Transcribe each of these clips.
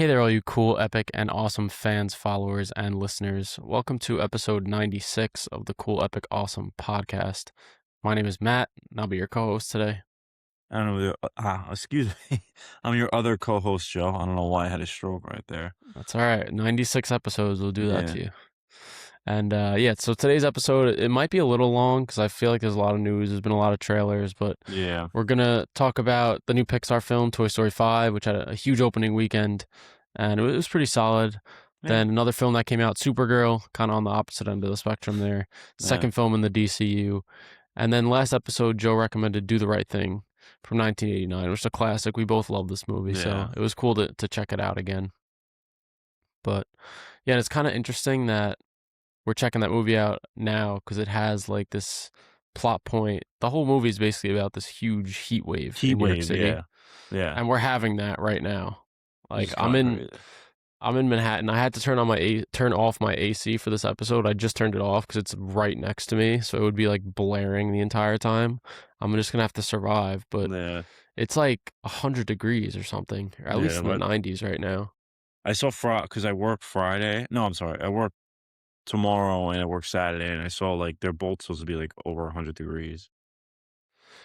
Hey there, all you cool, epic, and awesome fans, followers, and listeners. Welcome to episode 96 of the Cool, Epic, Awesome podcast. My name is Matt, and I'll be your co-host today. I don't know. Excuse me. I'm your other co-host, Joe. I don't know why I had a stroke right there. That's all right. 96 episodes will do that Yeah. to you. And so today's episode, it might be a little long because I feel like there's a lot of news. There's been a lot of trailers, but Yeah. we're going to talk about the new Pixar film, Toy Story 5, which had a huge opening weekend, and it was pretty solid. Yeah. Then another film that came out, Supergirl, kind of on the opposite end of the spectrum there. Second film in the DCU. And then last episode, Joe recommended Do the Right Thing from 1989, which is a classic. We both love this movie, so it was cool to check it out again. But yeah, it's kind of interesting that we're checking that movie out now because it has like this plot point. The whole movie is basically about this huge heat wave in New York City. Yeah. And we're having that right now. Like I'm in Manhattan. I had to turn off my AC for this episode. I just turned it off because it's right next to me, so it would be like blaring the entire time. I'm just gonna have to survive. But it's like 100 degrees or something, or at least in the 90s right now. I saw because I work Friday. No, I'm sorry. I work tomorrow and I work Saturday, and I saw like they're both supposed to be like over 100 degrees.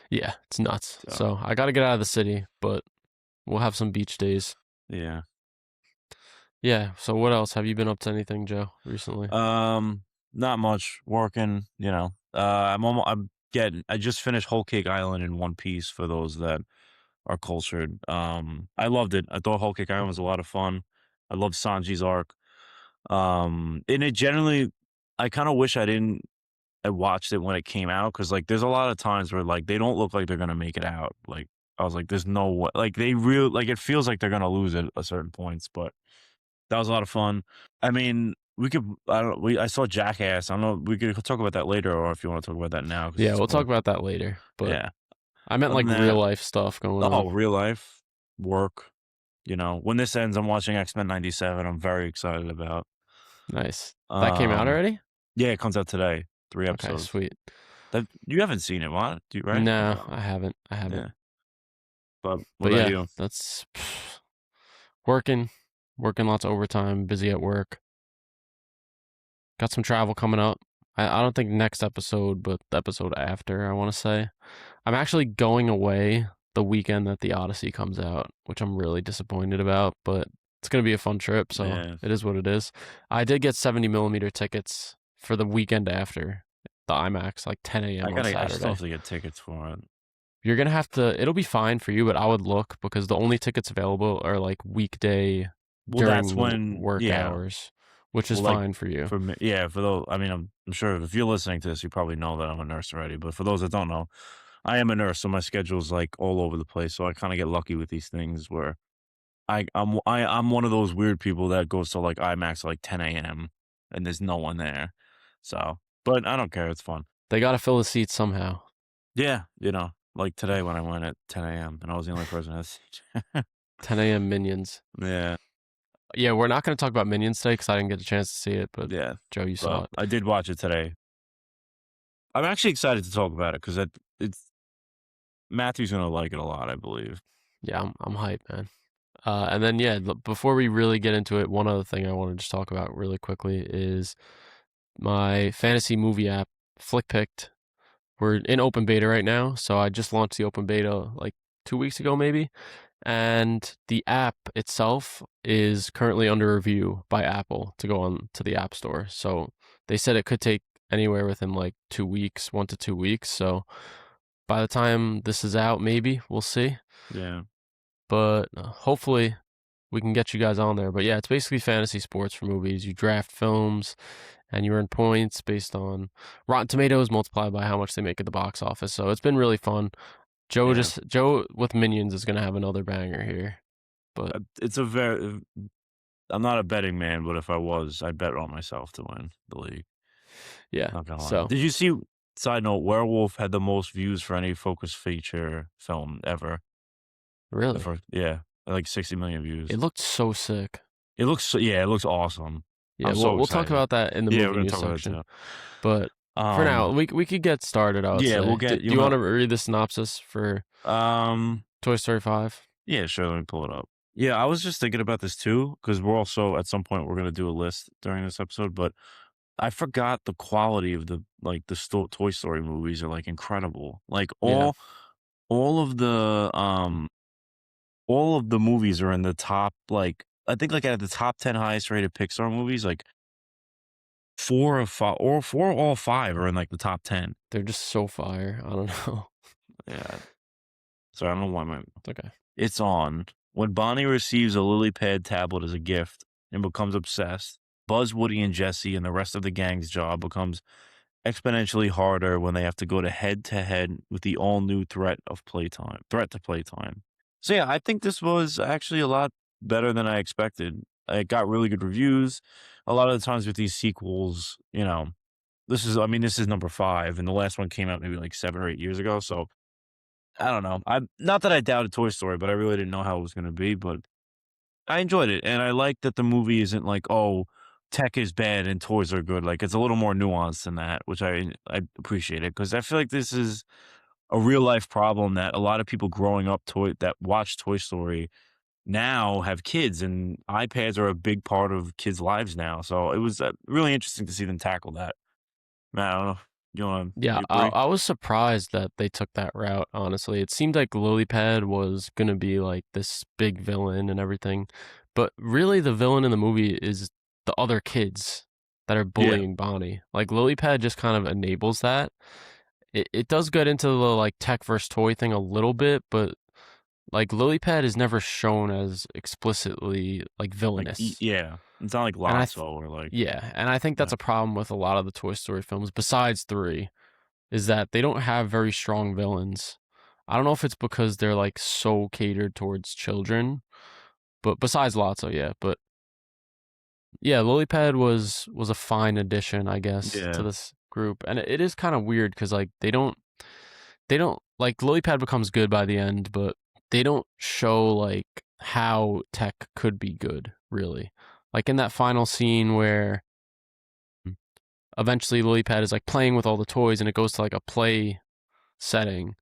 Yeah, it's nuts. So I got to get out of the city, but we'll have some beach days. Yeah. Yeah. So what else? Have you been up to anything, Joe, recently? Not much. Working. I just finished Whole Cake Island in one piece for those that are cultured. I loved it. I thought Whole Cake Island was a lot of fun. I love Sanji's arc. And it generally, I kind of wish I watched it when it came out, because like there's a lot of times where like they don't look like they're gonna make it out. Like I was like, there's no way. Like it feels like they're gonna lose it at certain points. But that was a lot of fun. I mean, I saw Jackass. I don't know. We could talk about that later, or if you want to talk about that now. Yeah, we'll talk about that later. But yeah, I meant like real life stuff going on. Oh, real life work. When this ends, I'm watching X-Men 97. I'm very excited about. Nice. That came out already? Yeah, it comes out today. 3 episodes. Okay, sweet. You haven't seen it, what? Right? No, I haven't. Yeah. But yeah, you? That's working lots of overtime, busy at work. Got some travel coming up. I don't think next episode, but the episode after, I want to say. I'm actually going away the weekend that the Odyssey comes out, which I'm really disappointed about, but it's going to be a fun trip, so It is what it is. I did get 70mm tickets for the weekend after the IMAX, like 10 a.m. on Saturday. I still have to get tickets for it. You're going to have to, it'll be fine for you, but I would look, because the only tickets available are like weekday during work hours, which is fine for you. For me, for those, I mean, I'm sure if you're listening to this, you probably know that I'm a nurse already, but for those that don't know, I am a nurse, so my schedule's like all over the place, so I kind of get lucky with these things where I'm one of those weird people that goes to like IMAX at like 10 a.m. and there's no one there. So, but I don't care. It's fun. They got to fill the seats somehow. Yeah. Like today when I went at 10 a.m. and I was the only person at the seat. 10 a.m. Minions. Yeah. Yeah, we're not going to talk about Minions today because I didn't get a chance to see it, but yeah, Joe, you saw it. I did watch it today. I'm actually excited to talk about it because it's Matthew's going to like it a lot, I believe. Yeah, I'm hyped, man. And then, before we really get into it, one other thing I want to just talk about really quickly is my fantasy movie app, FlickPicked. We're in open beta right now, so I just launched the open beta like 2 weeks ago, maybe. And the app itself is currently under review by Apple to go on to the App Store. So they said it could take anywhere within like 2 weeks, 1 to 2 weeks. So by the time this is out, maybe we'll see. Yeah. But hopefully we can get you guys on there. But yeah, it's basically fantasy sports for movies. You draft films and you earn points based on Rotten Tomatoes multiplied by how much they make at the box office. So it's been really fun. Joe with Minions is going to have another banger here. But I'm not a betting man, but if I was, I'd bet on myself to win the league. Yeah. Not gonna lie. So did you see, side note, Werwulf had the most views for any focus feature film ever. Really? Like 60 million views. It looked so sick. It looks awesome. Yeah, we'll talk about that in the movie news section. But for now, we could get started. We'll get. Do you want to read the synopsis for Toy Story 5? Yeah, sure. Let me pull it up. Yeah, I was just thinking about this too, because we're also at some point we're gonna do a list during this episode, but I forgot the quality of the Toy Story movies are like incredible. Like Yeah, all of the all of the movies are in the top like I think like at the top 10 highest rated Pixar movies, like 4 or 5 or 4 or all 5 are in like the top 10. they're just so fire. I don't know. Yeah. So I don't know why my It's okay. it's on. When Bonnie receives a lily pad tablet as a gift and becomes obsessed, Buzz, Woody, and Jesse and the rest of the gang's job becomes exponentially harder when they have to go to head with the all new threat to playtime. So yeah, I think this was actually a lot better than I expected. It got really good reviews. A lot of the times with these sequels, this is number 5 and the last one came out maybe like 7 or 8 years ago. So I don't know. I'm not that I doubted Toy Story, but I really didn't know how it was going to be, but I enjoyed it, and I like that the movie isn't like, "Oh, tech is bad and toys are good." Like, it's a little more nuanced than that, which I appreciate it because I feel like this is a real life problem that a lot of people growing up that watch Toy Story now have kids, and iPads are a big part of kids' lives now. So it was really interesting to see them tackle that. Man, I don't know. Yeah, You I, agree? I was surprised that they took that route, honestly. It seemed like Lilypad was going to be like this big villain and everything. But really, the villain in the movie is the other kids that are Yeah, bullying Bonnie. Like, Lilypad just kind of enables that. It does get into the like tech versus toy thing a little bit, but like Lilypad is never shown as explicitly like villainous. yeah. It's not like And Lotso or like, yeah, and I think that's yeah, a problem with a lot of the Toy Story films, besides 3, is that they don't have very strong villains. I don't know if it's because they're like so catered towards children, but besides Lotso, yeah. But yeah, Lilypad was a fine addition, I guess, to yeah. this group, and it is kind of weird because like they don't like Lilypad becomes good by the end, but they don't show like how tech could be good, really. Like in that final scene where eventually Lilypad is like playing with all the toys and it goes to like a play setting.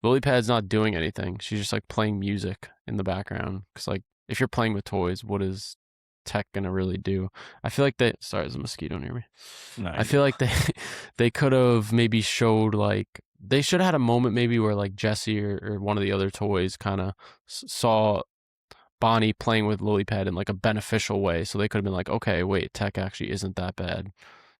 Lilypad's not doing anything. She's just like playing music in the background. Cause like if you're playing with toys, what is tech gonna really do? I feel like they sorry, there's a mosquito near me. No, I you feel like they they could have maybe showed like they should have had a moment maybe where like Jesse or one of the other toys kind of saw Bonnie playing with Lilypad in like a beneficial way. So they could have been like, okay, wait, tech actually isn't that bad,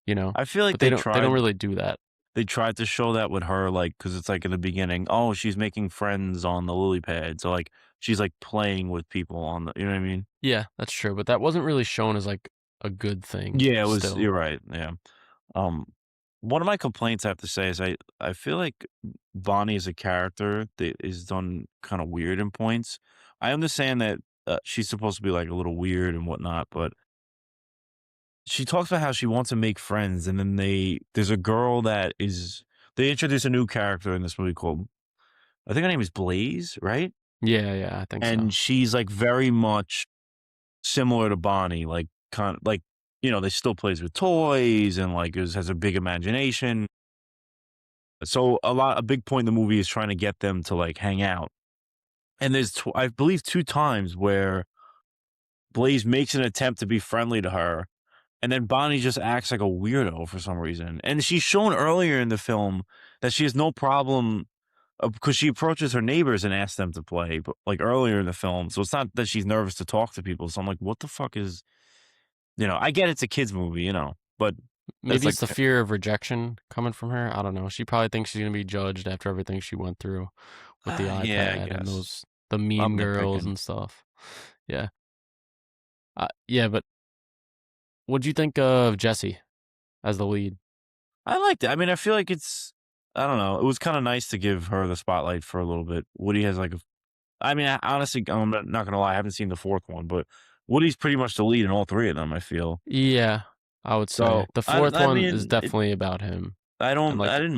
you know? I feel like But they don't really do that. they tried to show that with her, like, because it's like in the beginning, oh, she's making friends on the lily pad. So like she's like playing with people on the, you know what I mean? Yeah, that's true. But that wasn't really shown as like a good thing Yeah, it was. still. You're right. Yeah. Um, one of my complaints I have to say is I feel like Bonnie as a character that is done kind of weird in points. I understand that she's supposed to be like a little weird and whatnot, but she talks about how she wants to make friends, and then there's a girl that is they introduce a new character in this movie called I think her name is Blaze, right? Yeah, yeah, I think so. And she's like very much similar to Bonnie, like kind of like they still plays with toys and like has a big imagination. So a big point in the movie is trying to get them to like hang out. And there's I believe 2 times where Blaze makes an attempt to be friendly to her, and then Bonnie just acts like a weirdo for some reason. And she's shown earlier in the film that she has no problem because she approaches her neighbors and asks them to play, but like earlier in the film. So it's not that she's nervous to talk to people. So I'm like, what the fuck is, I get it's a kids movie, but that's Maybe like, it's the fear of rejection coming from her. I don't know. She probably thinks she's gonna be judged after everything she went through with the yeah, I iPad and guess the I'm mean girls nitpicking. and stuff. Yeah. Yeah, but what'd you think of Jesse as the lead? I liked it. I mean, I feel like I don't know. It was kind of nice to give her the spotlight for a little bit. Woody has like I mean, honestly, I'm not gonna lie. I haven't seen the fourth one, but Woody's pretty much the lead in all 3 of them, I feel. Yeah, I would say So, the fourth I one is mean, definitely about him, and I like didn't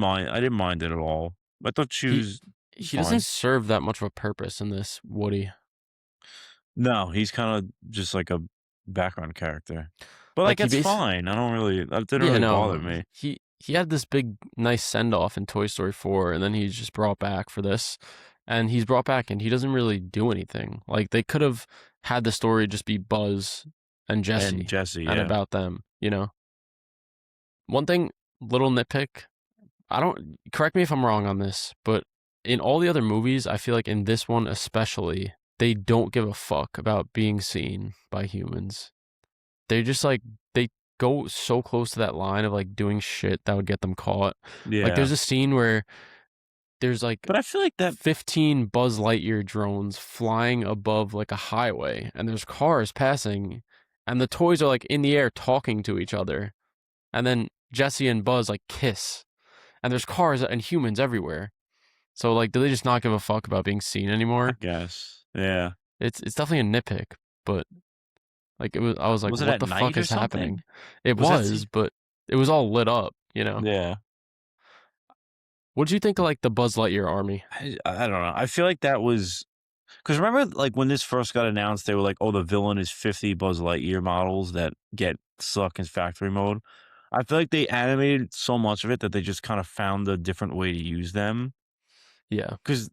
mind it at all. I thought she he was he doesn't fine. serve that much of a purpose in this Woody. No, he's kinda just like a background character. But, like, Like he it's base fine. I don't really that didn't Yeah, really bother no, me. he had this big nice send off in Toy Story 4, and then he's just brought back for this, and he's brought back and he doesn't really do anything. Like they could have had the story just be Buzz and And Jesse Jesse, and yeah. about them, you know? One thing, little nitpick, I don't, correct me if I'm wrong on this, but in all the other movies, I feel like in this one especially, they don't give a fuck about being seen by humans. They just like, they go so close to that line of like doing shit that would get them caught. Like Yeah. there's a scene where there's like But I feel like that 15 Buzz Lightyear drones flying above like a highway, and there's cars passing, and the toys are like in the air talking to each other. And then Jesse and Buzz like kiss, and there's cars and humans everywhere. So like, do they just not give a fuck about being seen I anymore? guess. Yeah. It's definitely a nitpick, but like it was, I was like, Was it what at the fuck night or is happening? something? It Was that was, but it was all lit up, you know. yeah. What did you think of like the Buzz Lightyear army? I don't know. I feel like that was because remember, like when this first got announced, they were like, "Oh, the villain is 50 Buzz Lightyear models that get stuck in factory mode." I feel like they animated so much of it that they just kind of found a different way to use them Yeah, because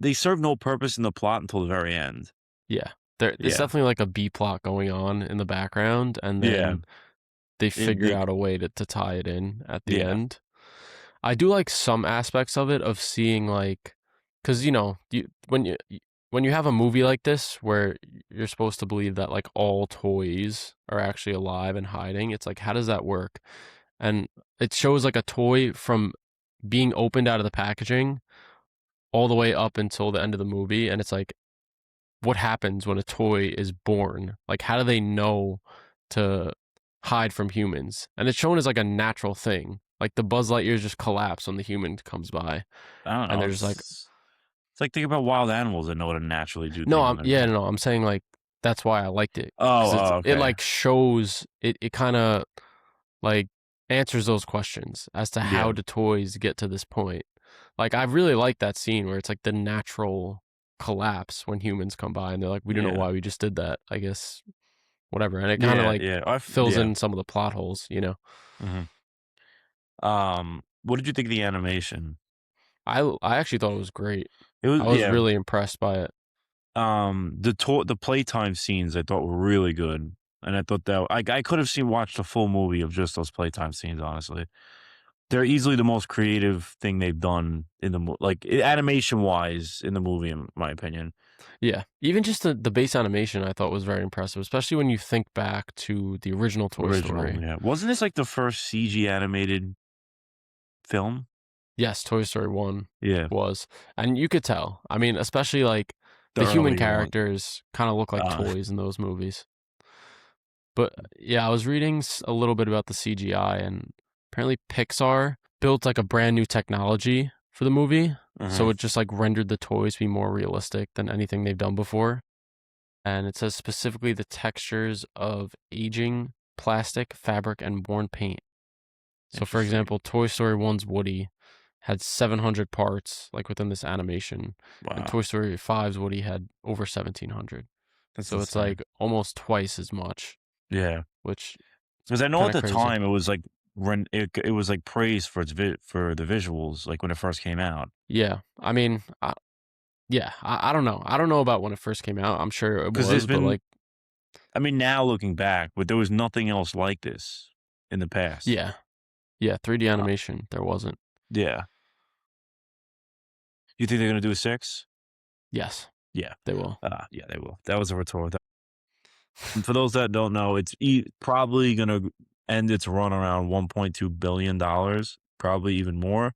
they serve no purpose in the plot until the very end. yeah. There, it's Yeah, definitely like a B plot going on in the background, and yeah, then they and figured out a way to tie it in at the yeah, end. I do like some aspects of it of seeing like, because you know, when you have a movie like this where you're supposed to believe that like all toys are actually alive and hiding, it's like how does that work? And it shows like a toy from being opened out of the packaging all the way up until the end of the movie, and it's like what happens when a toy is born? Like how do they know to hide from humans? And it's shown as like a natural thing. Like the Buzz Lightyears just collapse when the human comes by, I don't and know. they're just like, It's like think about wild animals that know how to naturally do no, things I'm on their yeah, own. no, I'm saying like that's why I liked it Oh, because oh, it okay. like shows it. It kind of like answers those questions as to how Yeah, do toys get to this point. Like I really like that scene where it's like the natural collapse when humans come by and they're like, we don't know yeah, why we just did that. I guess whatever, and it kind of yeah, like yeah. fills Yeah. in some of the plot holes. You know, Mhm. What did you think of the animation? I actually thought it was great. It was I was yeah. really impressed by it. The playtime scenes I thought were really good, and I thought that I could have watched a full movie of just those playtime scenes. Honestly, they're easily the most creative thing they've done in the like animation wise in the movie, in my opinion. Yeah, even just the base animation I thought was very impressive, especially when you think back to the original Toy Original, Story. yeah. Wasn't this like the first CG animated film? Yes, Toy Story 1 Yeah, was. And you could tell. I mean, especially like the the human early one. characters kind of look like Uh, toys in those movies. But yeah, I was reading a little bit about the CGI, and apparently Pixar built like a brand new technology for the movie. So mhm. it just like rendered the toys be more realistic than anything they've done before. And it says specifically the textures of aging plastic, fabric, and worn paint. So, for Interesting. example, Toy Story 1's Woody had 700 parts, like within this animation, and Wow, Toy Story 5's Woody had over 1,700. that's So it's insane. like almost twice as much, Yeah. which Because I know kind at of the crazy. time it was like it was like praised for its for the visuals, like when it first came out. Yeah, I mean, yeah, I don't know. I don't know about when it first came out. I'm sure it Because there's was, but been, like, I mean, now looking back, but there was nothing else like this in the past. yeah, yeah, 3D Uh, animation, there wasn't. yeah. You think they're gonna do a six? Yes, Yeah. they will. Yeah, they will. That was a rhetorical. And for those that don't know, it's probably gonna end its run around $1.2 billion, probably even more.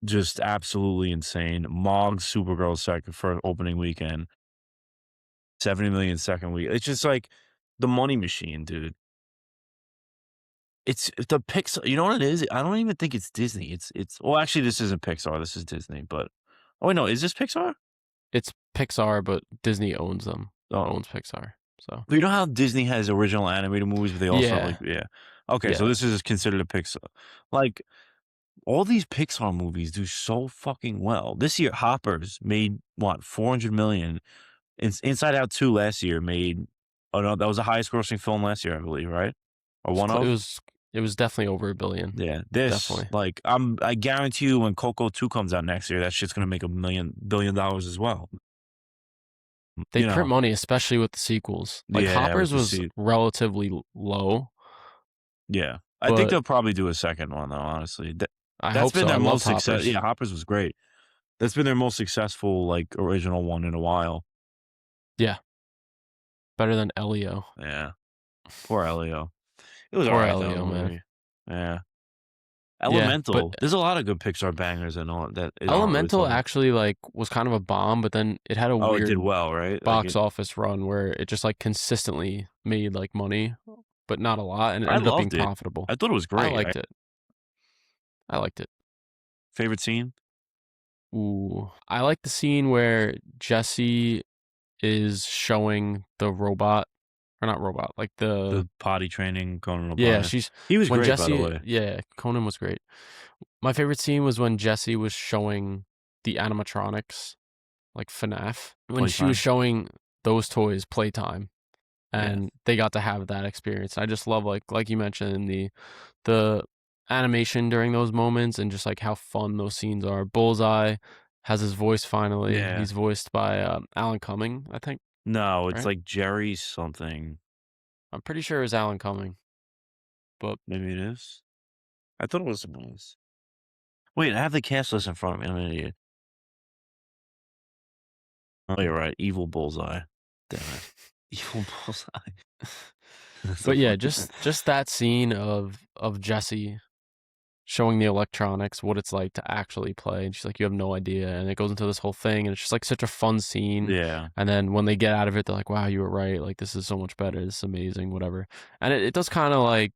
Just absolutely insane. Mog's Supergirl second for opening weekend. 70 million second week. It's just like the money machine, dude. It's the Pixar. You know what it is? I don't even think it's Disney. It's well, actually, this isn't Pixar. This is Disney. But oh wait, no, is this Pixar? It's Pixar, but Disney owns them, Oh, owns Pixar. So, you know how Disney has original animated movies, but they also have like yeah, yeah. Okay, so yeah. this is considered a Pixar. Like all these Pixar movies do so fucking well. This year, Hoppers made what 400 million. Inside Out 2 last year made. Oh no, that was the highest grossing film last year, I believe, right? Or one It of. was it was definitely over a billion. Yeah, this Definitely. like I guarantee you when Coco 2 comes out next year, that shit's gonna make $1 billion as well. They print money, especially with the sequels. Like Yeah, with Hoppers the was relatively low. Yeah. I think But they'll probably do a second one though, honestly. I That's hope been so. I their loved most success. Hoppers. Yeah, Hoppers was great. That's been their most successful like original one in a while. Yeah, better than Elio. Yeah. Poor Elio. It was Poor alright though, the Elio, man. movie. Yeah. Yeah, but Elemental. There's a lot of good Pixar bangers and all that aren't really Elemental talking. actually like was kind of a bomb, but then it had a Oh, it did weird well, right? Like box office run where it just like consistently made like money, but not a lot, and it I ended up being loved it. profitable. I thought it was I great. liked it. I liked it. Favorite scene? Ooh, I like the scene where Jesse is showing the robot, or not robot, like The potty training Conan yeah, O'Brien. she's He was when great, by the Jesse, way. yeah, Conan was great. My favorite scene was when Jesse was showing the animatronics, like FNAF, when she was Playtime. showing those toys playtime, Yeah. and they got to have that experience. I just love like you mentioned the animation during those moments and just like how fun those scenes are. Bullseye has his voice finally. Yeah. He's voiced by Alan Cumming, I think, No, it's right? like Jerry something. I'm pretty sure it was Alan Cumming, but Maybe it is. I thought it was someone else. Wait, I have the cast list in front of me. I'm an idiot. Oh, you're right. Evil Bullseye. Damn it. Evil Bullseye. That's so but yeah, funny. just that scene of Jesse showing the electronics what it's like to actually play, and she's like, you have no idea, and it goes into this whole thing, and it's just like such a fun scene. Yeah. And then when they get out of it, they're like, wow, you were right, like this is so much better, this is amazing, whatever. And it does kind of like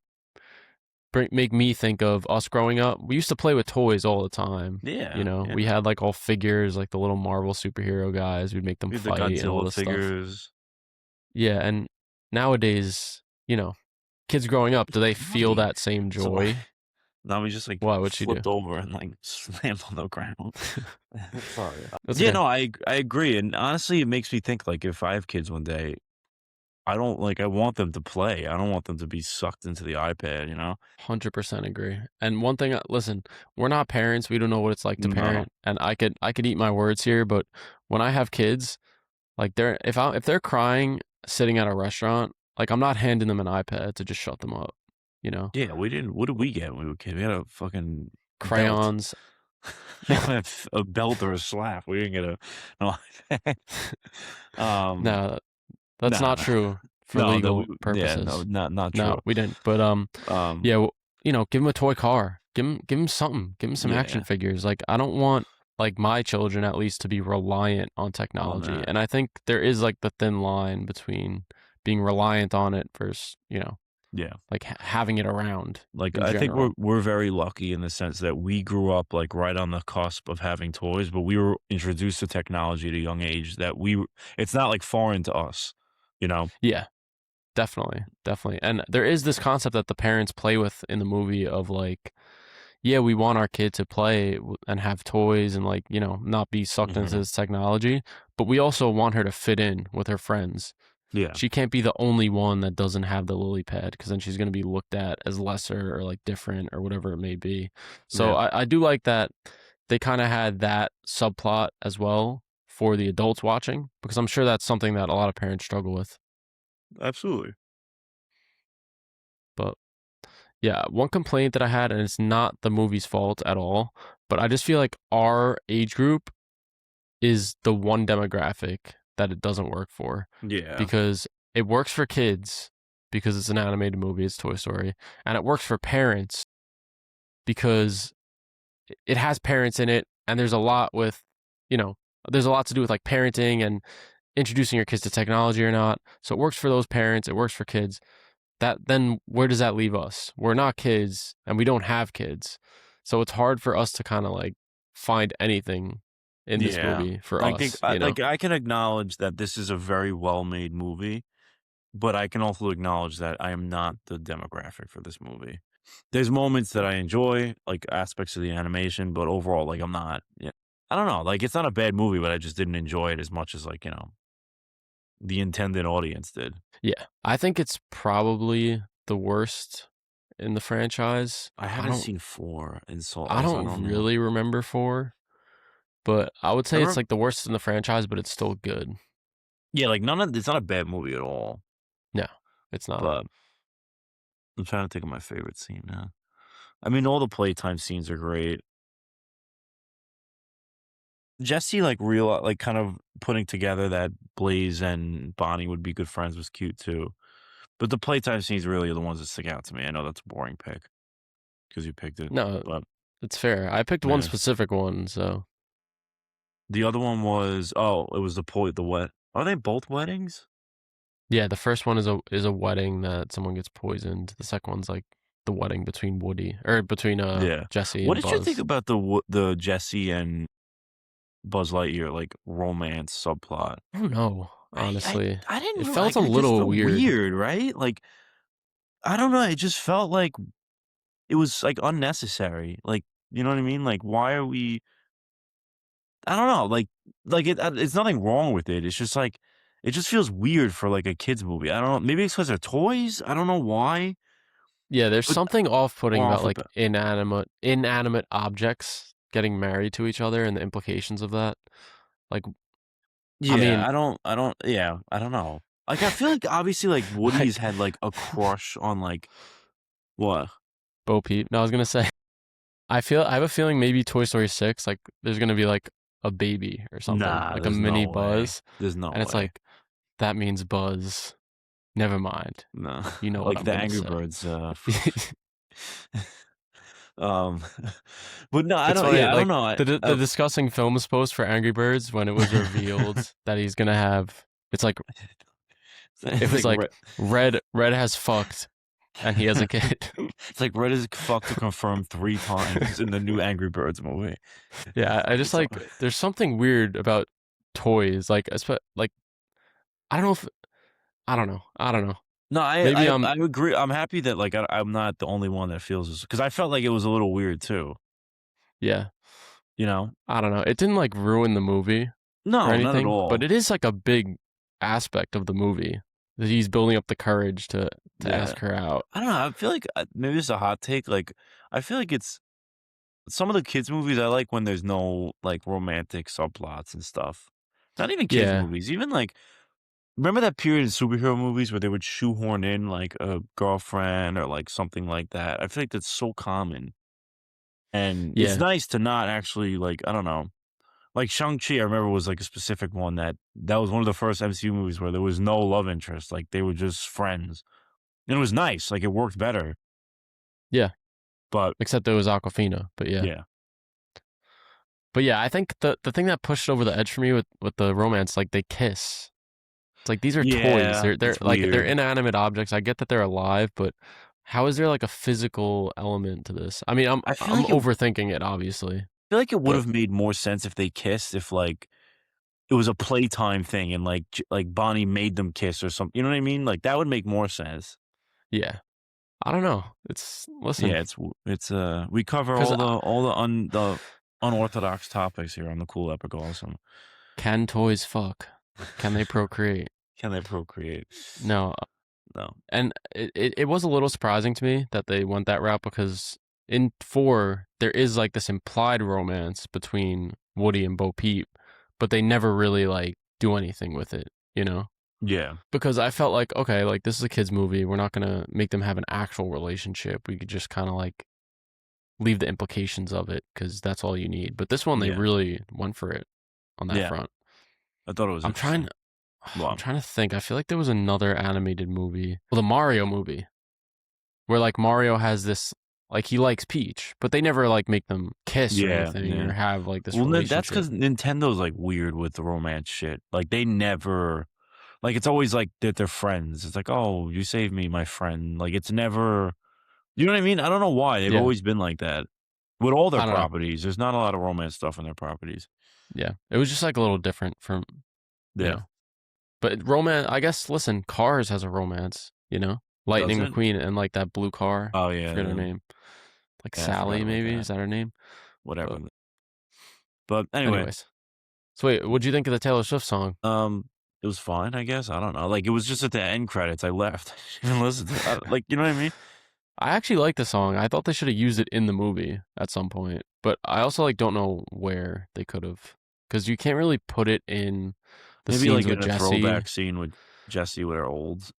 make me think of us growing up. We used to play with toys all the time. You Yeah. know, we Yeah. had like all figures, like the little Marvel superhero guys. We'd make them We had the fight and all Godzilla this stuff. figures. Yeah, and nowadays, you know, kids growing up, do they feel Nami. that same Sorry. joy? Nami just like Why? What'd she do? flipped over and like slammed on the ground. Sorry. That's Yeah, okay. no, I agree. And honestly, it makes me think like if I have kids one day, I don't like I want them to play. I don't want them to be sucked into the iPad, you know? 100% agree. And one thing, listen, we're not parents. We don't know what it's like to No. parent. And I could eat my words here, but when I have kids, like if they're crying sitting at a restaurant, like I'm not handing them an iPad to just shut them up, you know? Yeah, we didn't what did we get when we were kids? We had a fucking belt. Crayons. We had a belt or a slap. We didn't get a no iPad. Um, No, that's nah, not nah. true for No, legal yeah, no, purposes. not No, true. we didn't. But Um, yeah, you know, give them a toy car. Give them something. Give them some action yeah, figures. Like I don't want like my children at least to be reliant on on technology. that. And I think there is like the thin line between being reliant on it versus, you know, Yeah. like having it around Like, in I think we're general. we're very lucky in the sense that we grew up, like, right on the cusp of having toys, but we were introduced to technology at a young age that it's not, like, foreign to us, you know? Yeah, definitely. Definitely. And there is this concept that the parents play with in the movie of like, yeah, we want our kid to play and have toys and like, you know, not be sucked into Mhm. this technology, but we also want her to fit in with her friends. Yeah. She can't be the only one that doesn't have the lily pad because then she's going to be looked at as lesser or like different or whatever it may be. So Yeah. I do like that they kind of had that subplot as well for the adults watching because I'm sure that's something that a lot of parents struggle with. Absolutely. But yeah, one complaint that I had, and it's not the movie's fault at all, but I just feel like our age group is the one demographic that it doesn't work for Yeah. because it works for kids because it's an animated movie, it's Toy Story, and it works for parents because it has parents in it, and there's a lot with, you know, there's a lot to do with like parenting and introducing your kids to technology or not. So it works for those parents, it works for kids. That then where does that leave us? We're not kids and we don't have kids. So it's hard for us to kind of like find anything in this Yeah. movie for I think us, you know? like, I can acknowledge that this is a very well-made movie, but I can also acknowledge that I am not the demographic for this movie. There's moments that I enjoy, like aspects of the animation, but overall, like I'm not. Yeah, I don't know. Like it's not a bad movie, but I just didn't enjoy it as much as like the intended audience did. Yeah. I think it's probably the worst in the franchise. I I haven't don't seen 4 in so I I don't don't know. really remember 4, but I would I say it's remember. like the worst in the franchise, but it's still good. Yeah, like it's not a bad movie at all. No, it's not. But I'm trying to think of my favorite scene now. I mean, all the playtime scenes are great. Jesse, like, real like, kind of putting together that Blaze and Bonnie would be good friends was cute too. But the playtime scenes really are the ones that stick out to me. I know that's a boring pick because you picked it, No, but it's fair. I picked one yeah. specific one, so The other one was it was the wet. Are they both weddings? yeah. The first one is a wedding that someone gets poisoned. The second one's like the wedding between Woody or between Yeah. Jesse What and did you think Buzz. about the Jesse and Buzz Lightyear, like, romance subplot? I don't know, I honestly. I didn't It really felt like, a it just little felt weird. weird, right? Like, I don't know, it just felt like it was, like, unnecessary. Like, you know what I mean? Like, why are we I don't know, it's nothing wrong with it. It's just, like, it just feels weird for, like, a kids movie. I don't know, maybe it's 'cause they're toys? I don't know why, Yeah, there's but something off-putting about off like about inanimate objects getting married to each other and the implications of that. Like, I Yeah, mean, I don't know. Like, I feel like, obviously, like, Woody's like had, like, a crush on, like what? Bo Peep. No, I was gonna say, I have a feeling maybe Toy Story 6, like, there's gonna be like a baby or something, Nah, like a there's mini no way. Buzz, There's no and it's way. like that means Buzz. Never mind. No. You know what Like I'm the gonna Angry say. Birds, um, but no, I It's don't funny, I don't like know, the discussing films post for Angry Birds when it was revealed that he's gonna have. It's like it it's was like like Red Red has fucked and he has a kid. it's like Red as fuck to confirm 3 times in the new Angry Birds movie. Yeah, I just It's all like there's something weird about toys. Like I don't know if I don't know. I don't know. No, Maybe I agree. I'm happy that, like, I'm not the only one that feels this because I felt like it was a little weird too, yeah. you know? I don't know. It didn't like ruin the movie or No, not at anything, but all. it is like a big aspect of the movie that he's building up the courage to Yeah. ask her out. I don't know, I feel like, maybe it's a hot take, like, I feel like it's some of the kids' movies I like when there's no, like, romantic subplots and stuff. Not even kids' Yeah. movies, even, like remember that period in superhero movies where they would shoehorn in, like, a girlfriend or, like, something like that? I feel like that's so common, and it's Yeah. nice to not actually, like, I don't know. Like, Shang-Chi, I remember was, like, a specific one that was one of the first MCU movies where there was no love interest, like, they were just friends, and it was nice, like, it worked better, Yeah. but Except it was Aquafina, but yeah. yeah. But yeah, I think the thing that pushed over the edge for me with the romance, like they kiss. It's like these are toys. Yeah, They're it's like they're weird. inanimate objects. I get that they're alive, but how is there like a physical element to this? I mean, I feel I'm like it overthinking it, obviously, feel like it would but have made more sense if they kissed if, like, it was a playtime thing and, like, like, Bonnie made them kiss or something, you know what I mean? Like, that would make more sense. yeah, I don't know. It's listen, Yeah, we cover because the unorthodox topics here on the Cool Epic Awesome. can toys fuck? Can they procreate? Can they procreate? No, No. and it was a little surprising to me that they went that route because in 4 there is like this implied romance between Woody and Bo Peep, but they never really like do anything with it, you know? Yeah. Because I felt like, okay, like this is a kids movie. We're not gonna make them have an actual relationship. We could just kind of like leave the implications of it because that's all you need. But this one, they Yeah. really went for it on that Yeah. front. I thought it was I'm trying. interesting. I'm Well, trying to think. I feel like there was another animated movie, well, the Mario movie, where like Mario has this, like he likes Peach, but they never like make them kiss or yeah, anything yeah. or have like this Well, then that's relationship. because Nintendo's, like, weird with the romance shit. Like, they never like, it's always like that they're friends. It's like, "Oh, you saved me, my friend." Like, it's never you know what I mean? I don't know why. They've Yeah, always been like that. With all their I don't know. properties, there's not a lot of romance stuff in their properties. Yeah, it was just like a little different from you Yeah. know. But romance, I guess. Listen, Cars has a romance. You know, Does Lightning it? McQueen and like that blue car. Oh, I yeah, forget her name. Like yeah, I forgot Sally, about maybe that. is that her name? Whatever. But But anyway, anyways, so wait, what'd you think of the Taylor Swift song? it was fine, I guess. I don't know. Like, it was just at the end credits. I left. I didn't even listen to it. Like, you know what I mean? I actually like the song. I thought they should have used it in the movie at some point, but I also like don't know where they could have because you can't really put it in the Maybe scenes like with in a Jesse. throwback scene with Jesse with her old.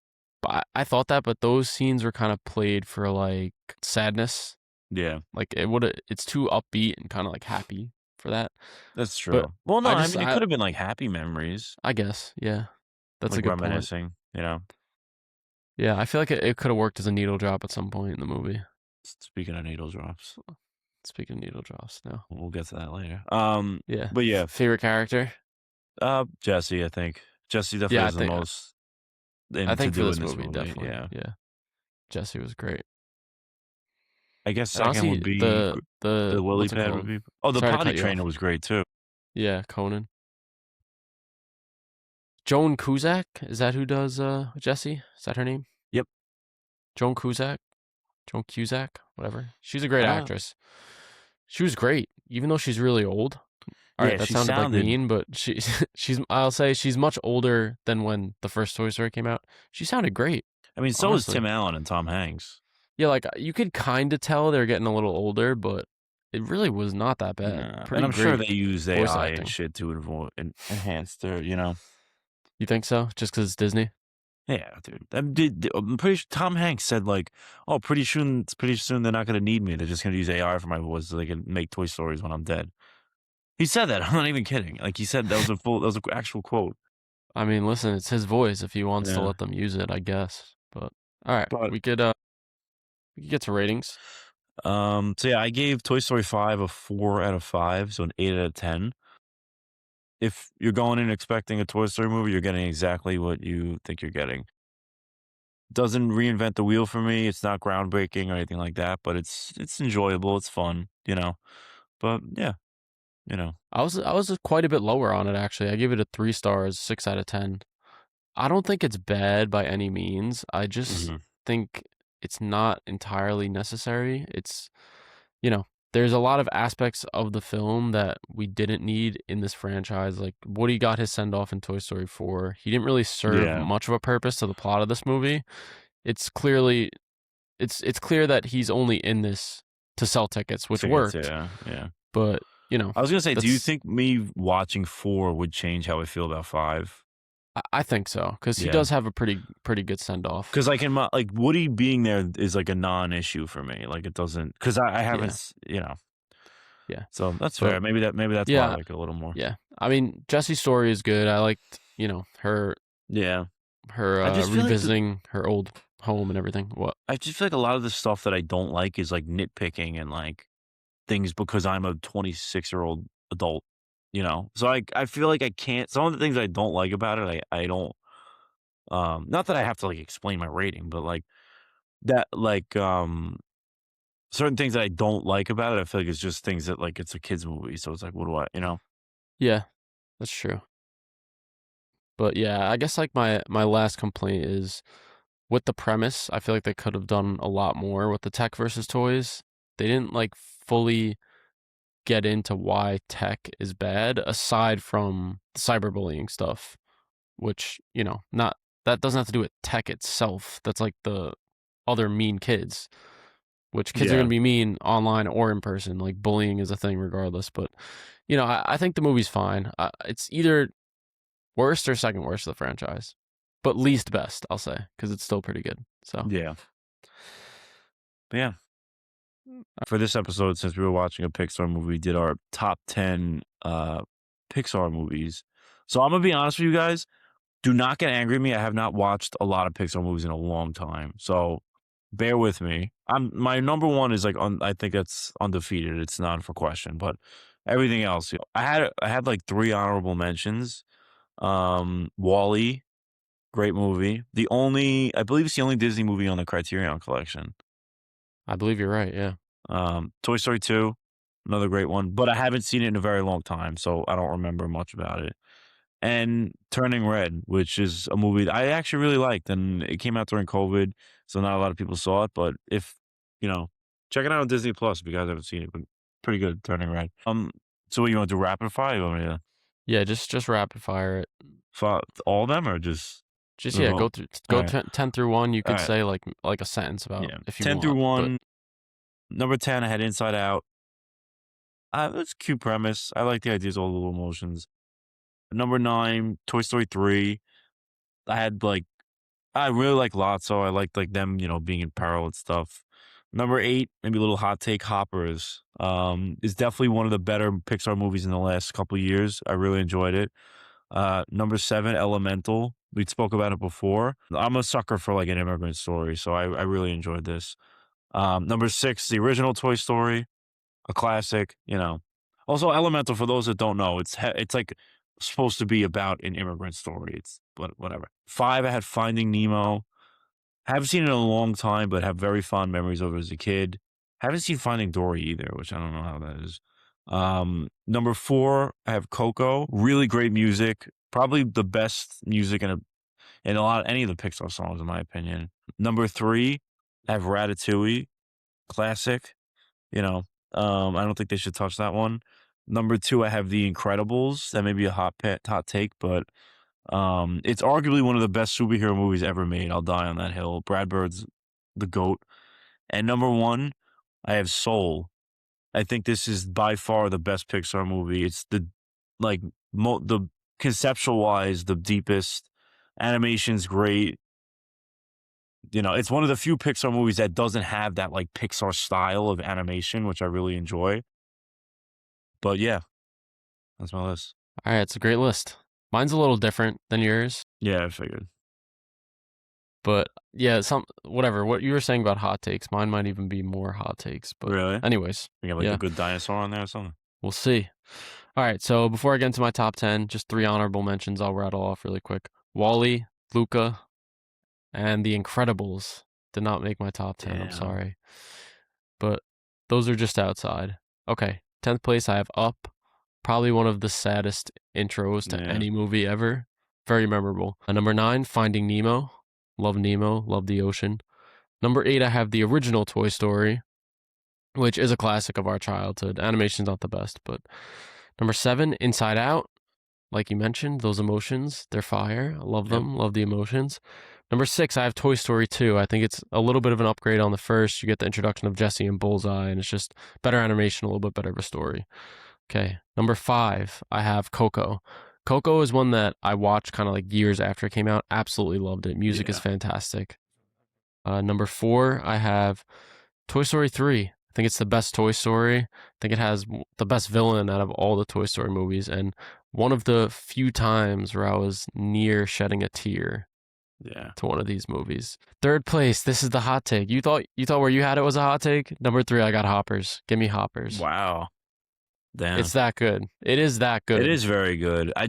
But I thought that, but those scenes were kind of played for like sadness. Yeah, Like it's too upbeat and kind of like happy for that. that's But true. Well, no, I I just mean it I could have been like happy memories, I guess, yeah. That's a like good point. reminiscing. You know, Yeah, I feel like it could have worked as a needle drop at some point in the movie. speaking of needle drops, Speaking of needle drops now. we'll get to that later. Yeah. But yeah, Favorite character? Jesse, I think Jesse definitely Yeah, has the most I to think for do in this this movie, movie. definitely. Yeah, Yeah. Jesse was great. I guess And second honestly, would be the lily what's it pad would called? be. Oh, the Sorry to potty cut you trainer off. was great too. Yeah, Conan. Joan Cusack, is that who does Jesse? Is that her name? Yep. Joan Cusack? Joan Cusack? Whatever. She's a great Uh, actress. She was great, even though she's really old. All right, yeah, that she sounded like sounded. mean, but she's I'll say she's much older than when the first Toy Story came out. She sounded great, I mean, so is honestly. Tim Allen and Tom Hanks. Yeah, like you could kind of tell they're getting a little older, but it really was not that bad. Nah, and Pretty I'm sure great they use voice AI and acting. shit to enhance their, you know. You think so? Just because it's Disney? Yeah, dude. I'm pretty sure Tom Hanks said like, "Oh, pretty soon they're not gonna need me. They're just gonna use AI for my voice so they can make Toy Stories when I'm dead." He said that. I'm not even kidding. Like he said that was an actual quote. I mean, listen, it's his voice if he wants to Yeah, let them use it, I guess. But all right, but we could get to ratings. so yeah, I gave Toy Story 5 a 4 out of 5, so an 8 out of 10. If you're going in expecting a Toy Story movie, you're getting exactly what you think you're getting. Doesn't reinvent the wheel for me. It's not groundbreaking or anything like that, but it's enjoyable. It's fun, you know. But yeah, you know. I was quite a bit lower on it actually. I gave it a 3 stars, 6 out of 10. I don't think it's bad by any means. I just Hmm. think it's not entirely necessary. It's, you know, there's a lot of aspects of the film that we didn't need in this franchise. Like Woody got his send off in Toy Story 4. He didn't really serve Yeah, much of a purpose to the plot of this movie. It's clearly it's clear that he's only in this to sell tickets, which tickets. worked. Yeah, yeah. But, I was gonna say, do you that's think me watching 4 would change how I feel about 5? I think so because he Yeah, does have a pretty good send off. because like in my like Woody being there is like a non-issue for me. Like it doesn't because I haven't, Yeah, you know. yeah. So that's But fair. Maybe that's why I yeah, like it a little more. yeah. I mean, Jessie's story is good. I liked, her Yeah, her I just feel like revisiting her old home and everything. What? I just feel like a lot of the stuff that I don't like is like nitpicking and like things because I'm a 26-year-old adult, you know? So I feel like I can't some of the things I don't like about it, I don't not that I have to like explain my rating, but like that like certain things that I don't like about it, I feel like it's just things that like it's a kids movie, so it's like what do I, you know? Yeah, that's true. But yeah, I guess like my last complaint is with the premise. I feel like they could have done a lot more with the tech versus toys. They didn't like fully get into why tech is bad aside from the cyberbullying stuff, which, not that doesn't have to do with tech itself. That's like the other mean kids, which kids are going Yeah. to be mean online or in person. Like bullying is a thing regardless. But, I think the movie's fine. It's either worst or second worst of the franchise, but least best, I'll say, because it's still pretty good. So, Yeah. But yeah. For this episode, since we were watching a Pixar movie, we did our top 10 Pixar movies. So I'm gonna be honest with you guys. Do not get angry at me. I have not watched a lot of Pixar movies in a long time. So bear with me. My number one is like I think that's undefeated. It's not for question. But everything else, I had like three honorable mentions. Wall-E, great movie. I believe it's the only Disney movie on the Criterion Collection. I believe you're right. Yeah. Toy Story 2, another great one, but I haven't seen it in a very long time, so I don't remember much about it. And Turning Red, which is a movie that I actually really liked, and it came out during COVID, so not a lot of people saw it. But if you know, check it out on Disney Plus if you guys haven't seen it. But pretty good, Turning Red. So what you want to do? Rapid fire? You want me to Yeah. Just rapid fire it. all of them or just Just, yeah, remote? All go right, 10 through 1. You all could right, say like a sentence about yeah. if you 10 through want, but 1. Number 10, I had Inside Out. It's a cute premise. I like the ideas, all the little emotions. Number 9, Toy Story 3. I had like I really like Lotso. I liked like them, being in peril and stuff. Number 8, maybe a little hot take, Hoppers. Is definitely one of the better Pixar movies in the last couple years. I really enjoyed it. Number 7, Elemental. We spoke about it before. I'm a sucker for like an immigrant story, so I really enjoyed this. Number 6, the original Toy Story, a classic. Also, Elemental, for those that don't know, it's like supposed to be about an immigrant story. It's but whatever. 5, I had Finding Nemo. Haven't seen it in a long time, but have very fond memories of it as a kid. Haven't seen Finding Dory either, which I don't know how that is. Number 4, I have Coco. Really great music. Probably the best music in any of the Pixar songs, in my opinion. Number 3, I have Ratatouille. Classic. I don't think they should touch that one. Number 2, I have The Incredibles. That may be a hot take, but it's arguably one of the best superhero movies ever made. I'll die on that hill. Brad Bird's the GOAT. And number 1, I have Soul. I think this is by far the best Pixar movie. It's the conceptual wise, the deepest. Animation's great. It's one of the few Pixar movies that doesn't have that like Pixar style of animation, which I really enjoy. But yeah, that's my list. All right, it's a great list. Mine's a little different than yours, Yeah, I figured. but yeah, whatever. What you were saying about hot takes, mine might even be more hot takes. But Really? anyways, You got like yeah, a good dinosaur on there or something? we'll see. All right, so before I get into my top 10, just 3 honorable mentions I'll rattle off really quick. Wall-E, Luca, and The Incredibles did not make my top 10. I'm Damn. sorry. But those are just outside. Okay, 10th place, I have Up. Probably one of the saddest intros to any movie ever. Very memorable. Number 9, Finding Nemo. Love Nemo, love the ocean. Number 8, I have the original Toy Story, which is a classic of our childhood. Animation's not the best, but number 7, Inside Out. Like you mentioned, those emotions, they're fire. I love them, love the emotions. Number 6, I have Toy Story 2. I think it's a little bit of an upgrade on the first. You get the introduction of Jesse and Bullseye, and it's just better animation, a little bit better of a story. Okay, number 5, I have Coco. Coco is one that I watched kind of like years after it came out. Absolutely loved it. Music is fantastic. Number 4, I have Toy Story 3. I think it's the best Toy Story. I think it has the best villain out of all the Toy Story movies, and one of the few times where I was near shedding a tear to one of these movies. 3rd place, this is the hot take. You thought where you had it was a hot take? Number 3, I got Hoppers. Give me Hoppers. Wow. Damn. It's that good. It is that good. It is very good. I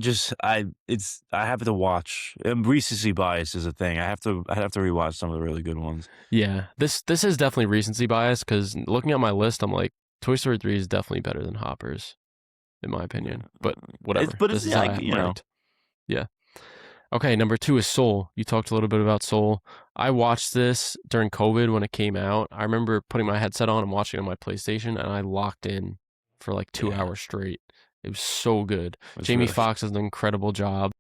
have to watch. Recency bias is a thing. I have to rewatch some of the really good ones. Yeah. This is definitely recency bias, because looking at my list, I'm like, Toy Story 3 is definitely better than Hoppers, in my opinion. But whatever. This is like, Yeah. Okay, number 2 is Soul. You talked a little bit about Soul. I watched this during COVID when it came out. I remember putting my headset on and watching it on my PlayStation, and I locked in for like 2 hours straight. It was so good. Jamie Foxx does an incredible job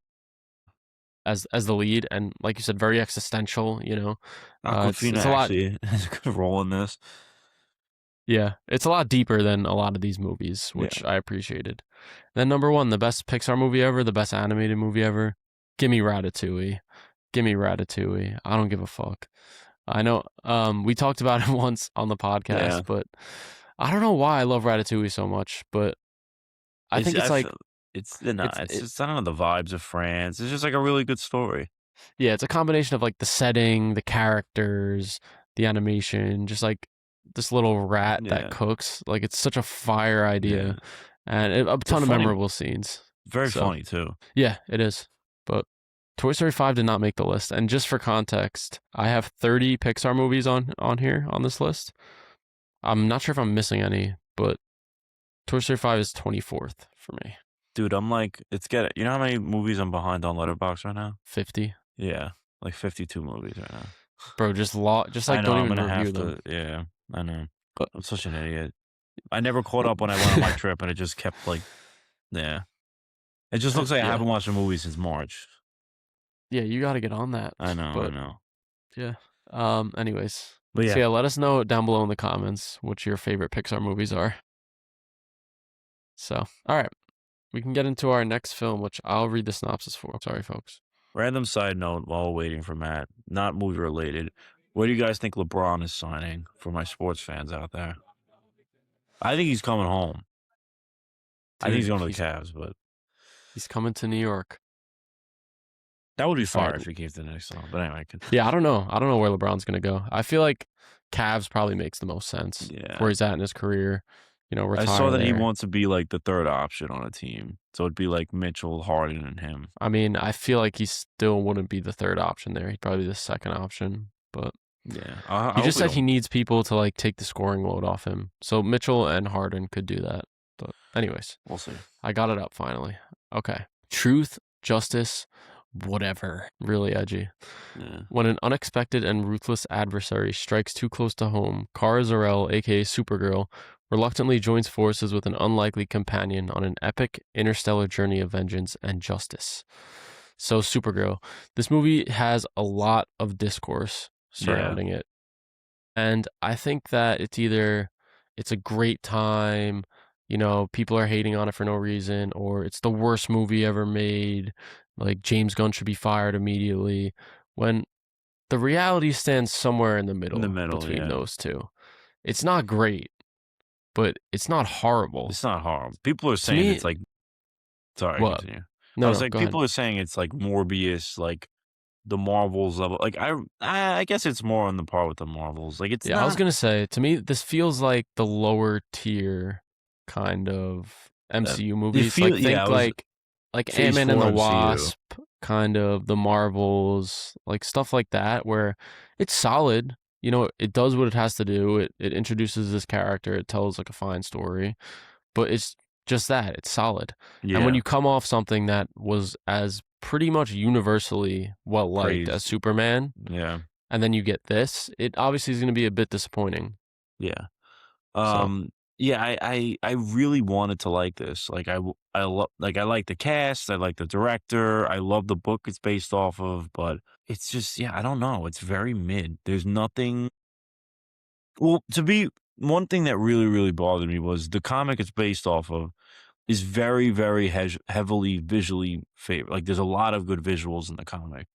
as the lead, and like you said, very existential. Awkwafina it's a lot. Actually has a good role in this. Yeah, it's a lot deeper than a lot of these movies, which I appreciated. Then number 1, the best Pixar movie ever, the best animated movie ever. Give me Ratatouille. Give me Ratatouille. I don't give a fuck. I know we talked about it once on the podcast, but I don't know why I love Ratatouille so much, but I think it's like it's just, I don't know, the vibes of France. It's just like a really good story. Yeah, it's a combination of like the setting, the characters, the animation, just like this little rat that cooks. Like, it's such a fire idea, and a ton of memorable scenes. Very funny too. Yeah, it is. But Toy Story 5 did not make the list. And just for context, I have 30 Pixar movies on here on this list. I'm not sure if I'm missing any, but Toy Story 5 is 24th for me. Dude, I'm like, you know how many movies I'm behind on Letterboxd right now? 50. Yeah, like 52 movies right now. Bro, just don't even review them. Yeah, I know. But I'm such an idiot. I never caught up when I went on my trip, and it just kept like, it just looks like I haven't watched a movie since March. Yeah, you got to get on that. I know. Yeah. Anyways. But So let us know down below in the comments what your favorite Pixar movies are. So, all right. we can get into our next film, which I'll read the synopsis for. Sorry, folks. Random side note while waiting for Matt, not movie related. Where do you guys think LeBron is signing for my sports fans out there? I think he's coming home. I think he's Dude, going to the Cavs, but he's coming to New York. that would be Sorry. fire if he came to the next song. But anyway, Yeah, I don't know. I don't know where LeBron's gonna go. I feel like Cavs probably makes the most sense yeah. where he's at in his career. You know, I retire saw that he there. wants to be like the third option on a team. So it'd be like Mitchell, Harden, and him. I mean, I feel like he still wouldn't be the third option there. He'd probably be the second option. But Yeah. he just said he needs people to like take the scoring load off him. So Mitchell and Harden could do that. But anyways, We'll see. I got it up finally. Okay. Truth, justice, whatever. Really edgy. Yeah. When an unexpected and ruthless adversary strikes too close to home, Kara Zor-El, aka Supergirl, reluctantly joins forces with an unlikely companion on an epic interstellar journey of vengeance and justice. So, Supergirl. This movie has a lot of discourse surrounding it. And I think that it's a great time, you know, people are hating on it for no reason, or it's the worst movie ever made, like James Gunn should be fired immediately, when the reality stands somewhere in the middle between those two. It's not great, but it's not horrible. It's not horrible. People are saying it's like, sorry, what? continue. No, I was no, like, go people ahead. are saying it's like Morbius, like the Marvels level. Like I guess it's more on the par with the Marvels. Like it's Yeah, not. I was gonna say, to me, this feels like the lower tier kind of MCU movies. Feel, Think like Phase Ant-Man and 4 the MCU. Wasp, kind of the Marvels, like stuff like that, where it's solid. You know, it does what it has to do. It introduces this character. It tells like a fine story, but it's just that. It's solid. And when Yeah. you come off something that was as pretty much universally well liked as Praised. Superman, Yeah. and then you get this, it obviously is going to be a bit disappointing. Yeah. So Yeah, I really wanted to like this. Like I like the cast, I like the director, I love the book it's based off of, but it's just I don't know, it's very mid. There's nothing. Well, to be one thing that really bothered me was the comic it's based off of is very heavily visually favored. Like there's a lot of good visuals in the comic.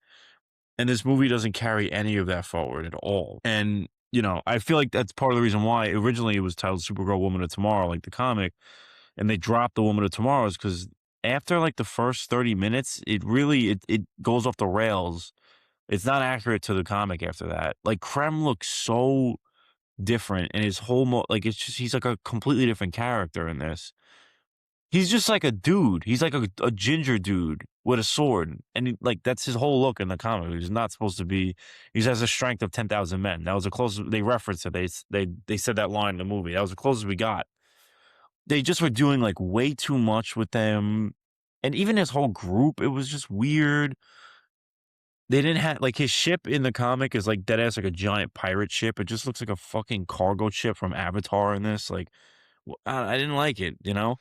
And this movie doesn't carry any of that forward at all. And, you know, I feel like that's part of the reason why originally it was titled Supergirl Woman of Tomorrow, like the comic, and they dropped the Woman of Tomorrow is because after like the first 30 minutes, it goes off the rails. It's not accurate to the comic after that. Like Krem looks so different and his whole like it's just he's like a completely different character in this. He's just like a dude. He's like a ginger dude with a sword, and like that's his whole look in the comic. He's not supposed to be. He has a strength of 10,000 men. That was the closest they referenced it. They said that line in the movie. That was the closest we got. They just were doing like way too much with them, and even his whole group. It was just weird. They didn't have like his ship in the comic is like dead ass like a giant pirate ship. It just looks like a fucking cargo ship from Avatar in this. Like I didn't like it. You know.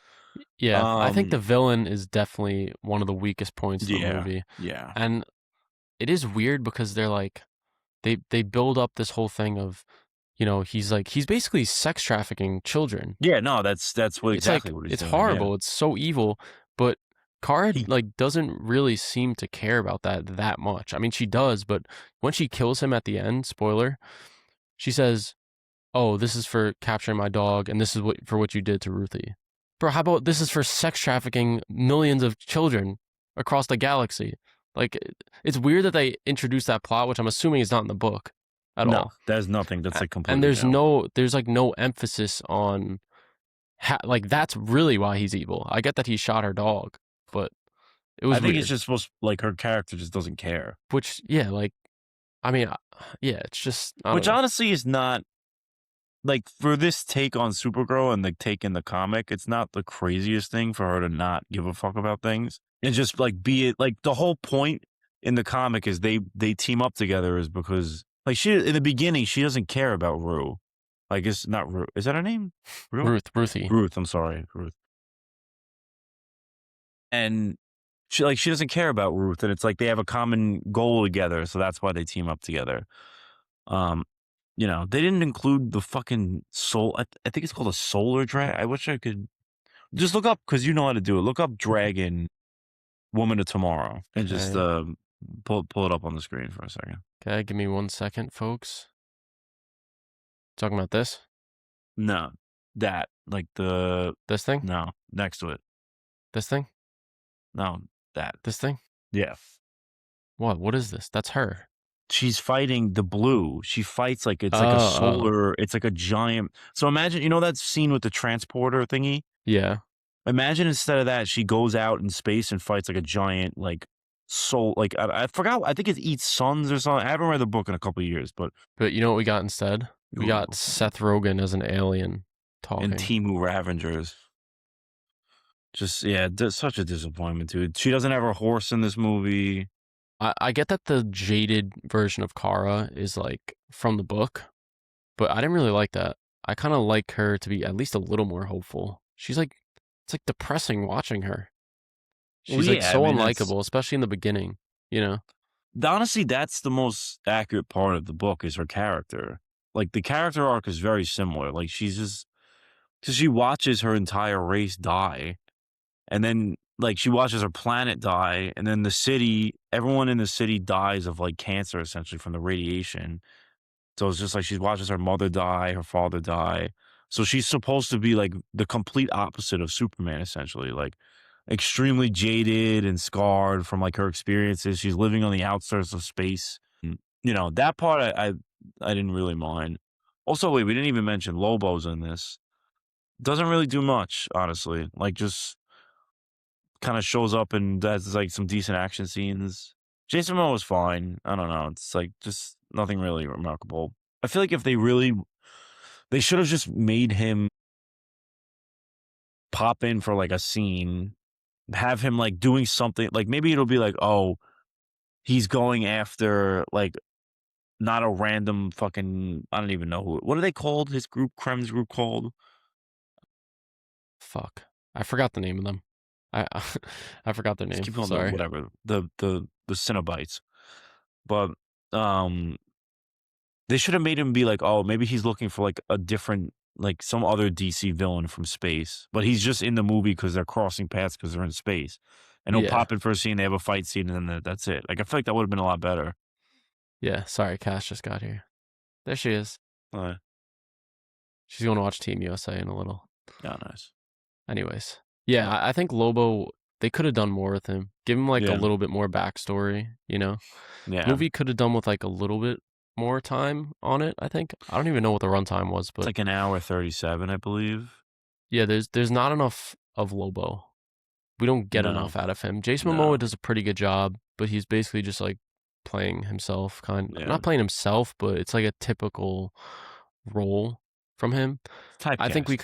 yeah, I think the Um, villain is definitely one of the weakest points of the yeah, movie. yeah. And it is weird because they're like they build up this whole thing of, you know, he's basically sex trafficking children. Yeah, no, that's what It's like exactly what he's it's doing, yeah. horrible. It's so evil, but Kara He like doesn't really seem to care about that much. I mean, she does, but when she kills him at the end, spoiler, she says, "Oh, this is for capturing my dog, and this is what you did to Ruthie." Bro, how about this is for sex trafficking millions of children across the galaxy? Like, it's weird that they introduced that plot, which I'm assuming is not in the book at No, all. there's nothing, that's, like, And completely new. there's like no emphasis on like that's really why he's evil. I get that he shot her dog, but it I was think it's weird. just supposed like, her character just doesn't care. Which, yeah, like, I mean, yeah, it's just, I don't Which know. honestly is not like, for this take on Supergirl and the take in the comic, it's not the craziest thing for her to not give a fuck about things. And just, like, be it like, the whole point in the comic is they team up together is because, like, she in the beginning, she doesn't care about Rue. Like, it's not Rue. Is that her name? Rue? Ruthie. Ruth, I'm sorry, Ruth. And she doesn't care about Ruth, and it's like they have a common goal together, so that's why they team up together. Um, you know, they didn't include the fucking soul. I think it's called a solar dragon. I wish I could Just look up because you know how to do it. Look up Dragon Woman of Tomorrow and just Okay. pull it up on the screen for a second. Okay, give me 1 second, folks. Talking about this? No, that like the This thing? no next to it. This thing? No, that. This thing? Yeah. What? What is this? That's her. She's fighting the blue. She fights like Oh, it's like a oh. solar, it's like a giant. So imagine, you know that scene with the transporter thingy? Yeah. Imagine instead of that, she goes out in space and fights like a giant, like soul. Like I forgot. I think it eats suns or something. I haven't read the book in a couple of years, but But you know what we got instead? We got ooh, Seth Rogen as an alien and talking. Timu Ravengers. Just yeah, such a disappointment, dude. She doesn't have her horse in this movie. I get that the jaded version of Kara is like from the book, but I didn't really like that. I kind of like her to be at least a little more hopeful. She's like, it's like depressing watching her. Well, She's like yeah, I so mean that's unlikable, especially in the beginning, you know? honestly that's the most accurate part of the book is her character. Like the character arc is very similar. Like she's just because she watches her entire race die, and then like she watches her planet die, and then the city, everyone in the city dies of like cancer essentially from the radiation. So it's just like she watches her mother die, her father die. So she's supposed to be like the complete opposite of Superman, essentially, like extremely jaded and scarred from like her experiences. She's living on the outskirts of space. You know, that part I didn't really mind. Also, wait, we didn't even mention Lobo's in this. Doesn't really do much, honestly. Like just kind of shows up and does like some decent action scenes. Jason Momoa was fine. I don't know. It's like just nothing really remarkable. I feel like if they should have just made him pop in for like a scene, have him like doing something. Like maybe it'll be like, oh, he's going after like not a random fucking. I don't even know what are they called? His group, Krem's group called. Fuck. I forgot the name of them. I I forgot their Just name. keep on the Sorry. whatever the Cenobites, but um they should have made him be like, oh, maybe he's looking for like a different, like some other DC villain from space, but he's just in the movie because they're crossing paths because they're in space, and he'll Yeah. pop in for a scene, they have a fight scene, and then that's it. Like I feel like that would have been a lot better. Yeah. Sorry, Cass just got here. There she is. Uh, She's going to watch Team USA in a little. yeah, nice. Anyways. Yeah, I think Lobo, they could have done more with him. Give him like a Yeah, little bit more backstory, you know? yeah. Movie could have done with like a little bit more time on it, I think. I don't even know what the runtime was, It's but like an hour 37, I believe. yeah, there's not enough of Lobo. We don't get No, enough out of him. Jason no. Momoa does a pretty good job, but he's basically just like playing himself, Yeah, not playing himself, but it's like a typical role from him. I think typecast. we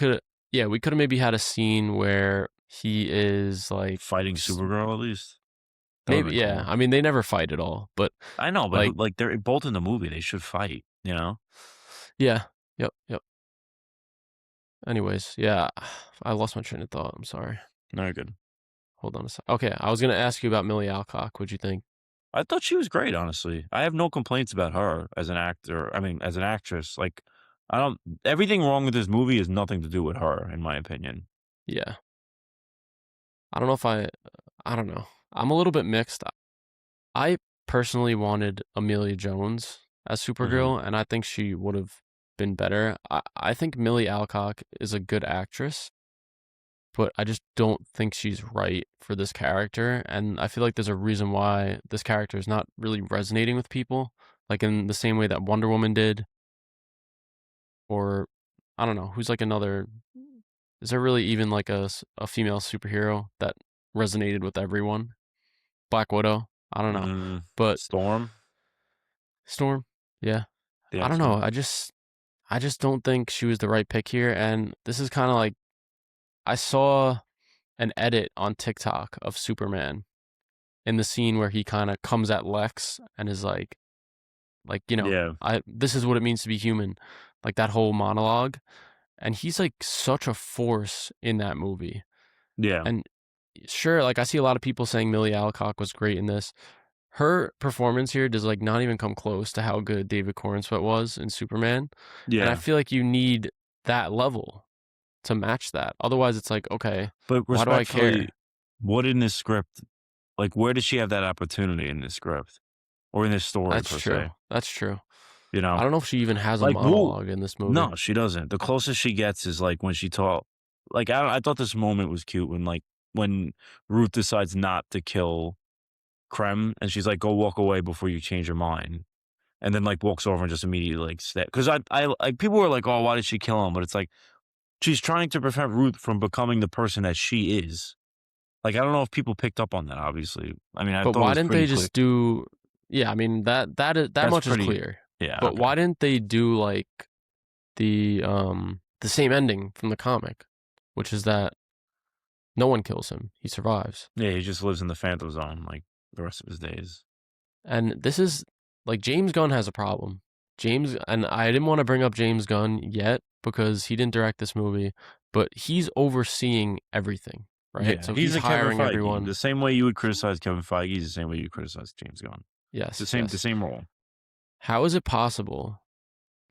could have maybe had a scene where he is like Fighting Supergirl at least. That would have maybe, been yeah. cool. I mean, they never fight at all, but I know, but like like they're both in the movie. They should fight. You know. yeah, yep, yep. Anyways, yeah, I lost my train of thought. I'm sorry. No, you're good. Hold on a sec. Okay, I was gonna ask you about Millie Alcock. What'd you think? I thought she was great, honestly. I have no complaints about her as an actor. I mean, as an actress. Like, I don't. Everything wrong with this movie has nothing to do with her, in my opinion. Yeah, I don't know if I don't know. I'm a little bit mixed. I personally wanted Amelia Jones as Hmm. Supergirl, and I think she would have been better. I think Millie Alcock is a good actress, but I just don't think she's right for this character. And I feel like there's a reason why this character is not really resonating with people, like in the same way that Wonder Woman did, or I don't know, who's like another. Is there really even like a female superhero that resonated with everyone? Black Widow? I don't know. Mm, But Storm, Storm? Yeah. the I don't X know. Men. I just don't think she was the right pick here. And this is kind of like I saw an edit on TikTok of Superman in the scene where he kind of comes at Lex and is like, Yeah, I this is what it means to be human. Like that whole monologue. And he's like such a force in that movie. yeah, And sure, like I see a lot of people saying Millie Alcock was great in this. Her performance here does like not even come close to how good David Corenswet was in Superman. And I yeah. feel like you need that level to match that. Otherwise, it's like, okay, But why do I respectfully, care? what in this script, like, where does she have that opportunity in this script or in this story That's per true. se? That's true. You know, I don't know if she even has a like, well, monologue in this movie. no, she doesn't. The closest she gets is like when she taught. Like, I thought this moment was cute when when Ruth decides not to kill Krem, and she's like, "Go walk away before you change your mind," and then like walks over and just immediately like stab. Because I like people were like, "Oh, why did she kill him?" But it's like she's trying to prevent Ruth from becoming the person that she is. Like, I don't know if people picked up on that, obviously. I mean, I But thought it why was didn't pretty they clear. just do yeah, I mean that That's much is pretty. clear. Yeah, But okay. why didn't they do like the same ending from the comic, which is that no one kills him. He survives. Yeah, he just lives in the Phantom Zone like the rest of his days. And this is like James Gunn has a problem. James and I didn't want to bring up James Gunn yet because he didn't direct this movie, but he's overseeing everything, right? Yeah, So he's he's a Kevin hiring Feige. everyone. The same way you would criticize Kevin Feige is the same way you criticize James Gunn. It's Yes, the yes. same role. How is it possible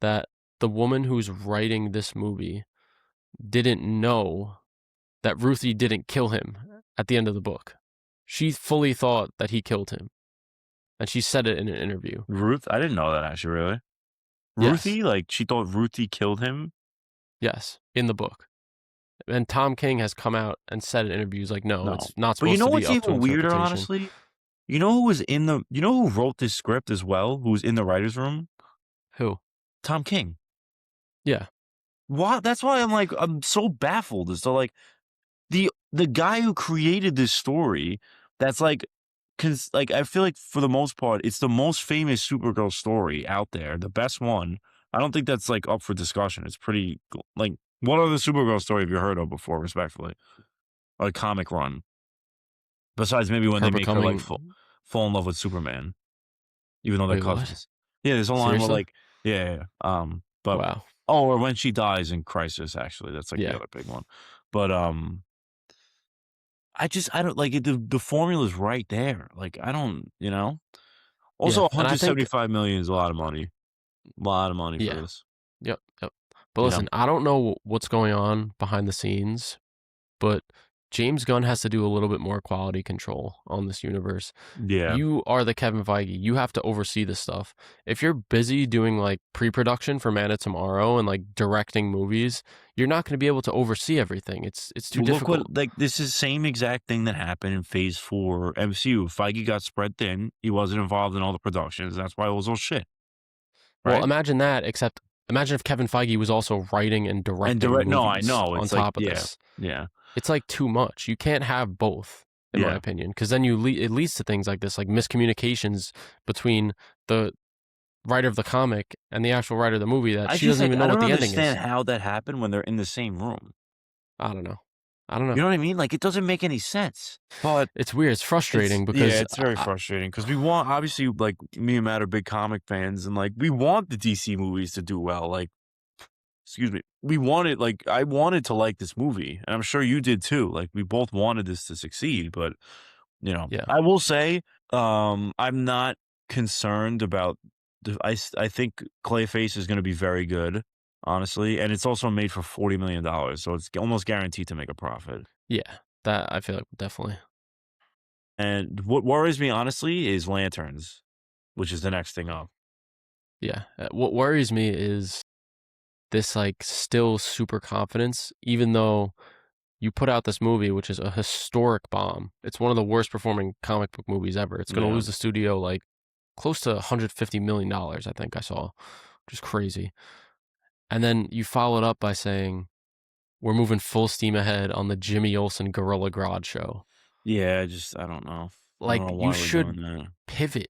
that the woman who's writing this movie didn't know that Ruthie didn't kill him at the end of the book? She fully thought that he killed him, and she said it in an interview. Ruth, I didn't know that actually, really. Yes, Ruthie, like she thought Ruthie killed him. yes, in the book. And Tom King has come out and said in interviews, like, no, No. it's not But you supposed know to be what's up to even weirder, interpretation. honestly? You know who wrote this script as well, who was in the writer's room? Who? Tom King. Yeah. Why that's why I'm so baffled as to like the guy who created this story that's like cause like I feel like for the most part, it's the most famous Supergirl story out there, the best one. I don't think that's like up for discussion. It's pretty like what other Supergirl story have you heard of before, respectfully? Or a comic run. Besides maybe when Her they make her like becoming. fall in love with Superman, even though they're Wait, what? cousins. Yeah, there's a line where Seriously? like yeah, but Wow. oh, or when she dies in Crisis, actually. That's like the Yeah. other big one. But I don't like it. The formula's right there. Like I don't, you know. Also, Yeah. And I think, 175 million is a lot of money. A lot of money for yeah. this. Yep. Yep. But You know. listen, I don't know what's going on behind the scenes, but James Gunn has to do a little bit more quality control on this universe. Yeah. You are the Kevin Feige. You have to oversee this stuff. If you're busy doing like pre-production for Man of Tomorrow and like directing movies, you're not going to be able to oversee everything. It's too Well, look difficult. what like this is the same exact thing that happened in Phase 4 MCU. Feige got spread thin. He wasn't involved in all the productions. That's why it was all shit. Well, Right. imagine that, except imagine if Kevin Feige was also writing and And directing direct. No, I movies know. on It's like top of yeah, this. yeah, It's like too much. You can't have both, in my yeah. opinion, because then it leads to things like this, like miscommunications between the writer of the comic and the actual writer of the movie that I she just doesn't like even I know what don't the ending understand is. how that happened when they're in the same room. I don't know. I don't You know. know what I mean? Like it doesn't make any sense. But It's weird. It's it's frustrating yeah, because it's very frustrating because we want obviously like me and Matt are big comic fans and like we want the DC movies to do well. Like excuse me, we wanted like I wanted to like this movie, and I'm sure you did too. Like we both wanted this to succeed, but you know, yeah, I will say, I'm not concerned about. I think Clayface is going to be very good, honestly, and it's also made for $40 million, so it's almost guaranteed to make a profit. yeah. That I feel like definitely. And what worries me honestly is Lanterns, which is the next thing up. Yeah. What worries me is this like still super confidence, even though you put out this movie, which is a historic bomb. It's one of the worst performing comic book movies ever. It's going to Yeah, lose the studio like close to $150 million, I think I saw, which is crazy. And then you follow it up by saying, we're moving full steam ahead on the Jimmy Olsen Gorilla Grodd show. yeah. I don't know. I Like, don't know you why we're doing should that. pivot.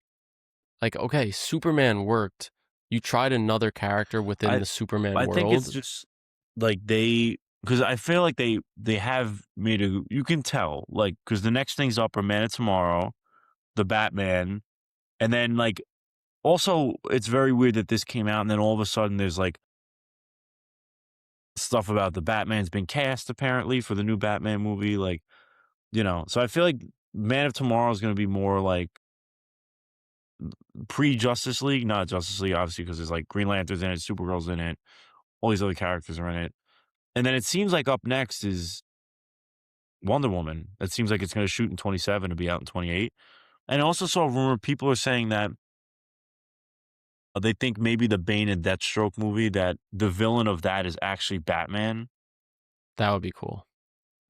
Like, okay, Superman worked. You tried another character within I the Superman I think it's world. just like because I feel like they have made a you can tell like because the next things up are Man of Tomorrow, the Batman, and then like also it's very weird that this came out and then all of a sudden there's like stuff about the Batman's been cast apparently for the new Batman movie, like you know. So I feel like Man of Tomorrow is going to be more like pre Justice League, not Justice League obviously because there's like Green Lantern's in it, Supergirl's in it, all these other characters are in it. And then it seems like up next is Wonder Woman. It seems like it's gonna shoot in 27 and be out in 28. And I also saw a rumor, people are saying that they think maybe the Bane and Deathstroke movie, that the villain of that is actually Batman. That would be cool.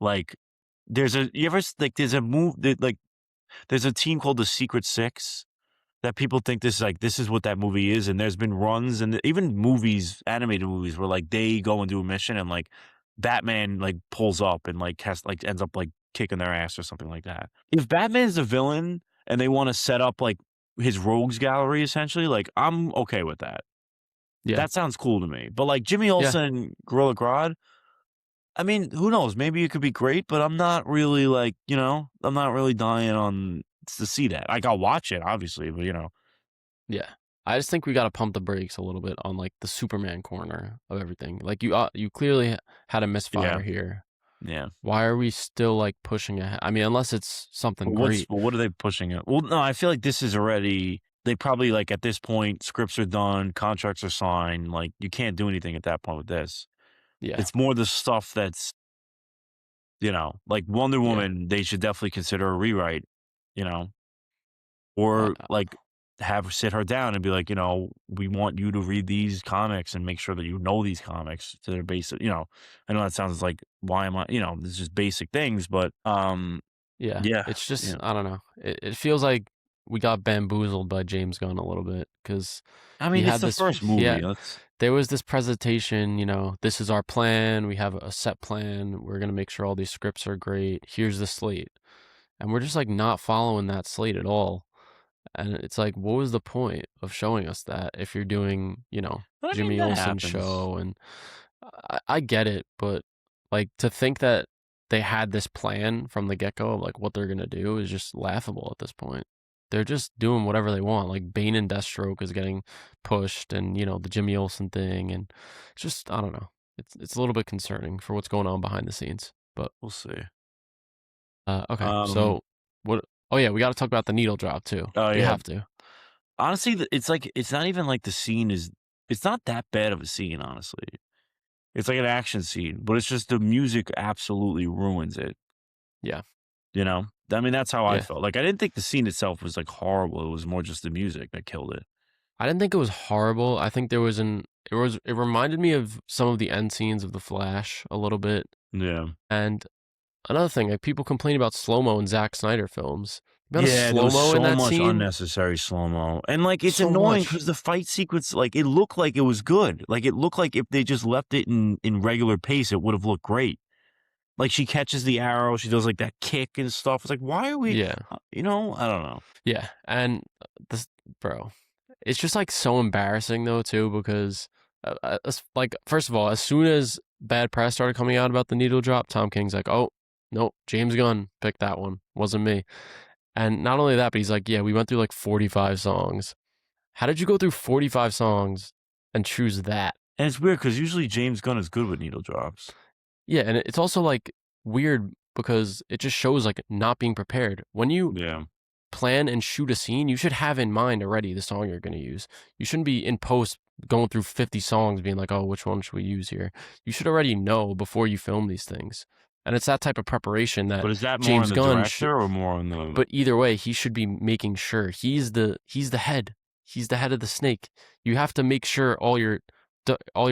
Like, there's a like, there's a team called the Secret Six that people think this is what that movie is, and there's been runs and even movies, animated movies, where, like, they go and do a mission and, like, Batman, like, pulls up and, like, ends up, like, kicking their ass or something like that. If Batman's the villain and they wanna set up, like, his rogues gallery essentially, like, I'm okay with that. Yeah. That sounds cool to me. But, like, Jimmy Yeah. Olsen, Gorilla Grodd, I mean, who knows? Maybe it could be great, but I'm not really, like, I'm not really dying on to see that. Like, I'll watch it, obviously, but, Yeah. I just think we gotta pump the brakes a little bit on, like, the Superman corner of everything. Like, you clearly had a yeah, misfire here. yeah. Why are we still, like, pushing ahead? I mean, unless it's something great. What are they pushing it? Well, no, I feel like this is already they probably, like, at this point, scripts are done, contracts are signed, like, you can't do anything at that point with this. Yeah. It's more the stuff that's, like Wonder Yeah. Woman, they should definitely consider a rewrite, you know? Uh, Or, like, have her sit her down and be like, "We want you to read these comics and make sure that you know these comics to their basic," I know that sounds like, why am I, it's just basic things, but, yeah. yeah, It's just yeah. I don't know. It feels like we got bamboozled by James Gunn a little bit because I he mean, it's had the this first he movie, had let's there was this presentation, "This is our plan. We have a set plan. We're gonna make sure all these scripts are great. Here's the slate." And we're just, like, not following that slate at all. And it's like, what was the point of showing us that if you're doing, but I mean, Jimmy that Olsen's happens. show? And I get it, but like to think that they had this plan from the get go of like what they're gonna do is just laughable at this point. They're just doing whatever they want. Like Bane and Deathstroke is getting pushed, and the Jimmy Olsen thing, and it's just I don't know. It's a little bit concerning for what's going on behind the scenes. But We'll see. okay, Um, so what? Oh yeah, we got to talk about the needle drop too. oh, We yeah. have to. Honestly, it's like it's not even like the scene is it's not that bad of a scene, honestly. It's like an action scene, but it's just the music absolutely ruins it, Yeah. you know? I mean, that's how I Yeah. felt. Like, I didn't think the scene itself was, like, horrible, it was more just the music that killed it. I didn't think it was horrible. I think there was it reminded me of some of the end scenes of The Flash a little bit. Yeah. And another thing, like people complain about slow-mo in Zack Snyder films. The amount of Yeah, there was slow-mo in so that much scene, unnecessary slow-mo, and, like, it's so annoying much. because the fight sequence, like, it looked like it was good. Like, it looked like if they just left it in regular pace, it would've looked great. Like, she catches the arrow, she does, like, that kick and stuff. It's like, why are we Yeah. I don't know. Yeah. And this bro, it's just like so embarrassing though too because like first of all, as soon as bad press started coming out about the needle drop, Tom King's like, "Oh, nope, James Gunn picked that one. Wasn't me." And not only that, but he's like, "Yeah, we went through like 45 songs. How did you go through 45 songs and choose that?" And it's weird because usually James Gunn is good with needle drops. Yeah, and it's also like weird because it just shows like not being prepared. When you Yeah. plan and shoot a scene, you should have in mind already the song you're going to use. You shouldn't be in post going through 50 songs being like, "Oh, which one should we use here?" You should already know before you film these things. And it's that type of preparation that But is that more on James the Gunn should, director or more on the but either way, he should be making sure he's the head. He's the head of the snake. You have to make sure all your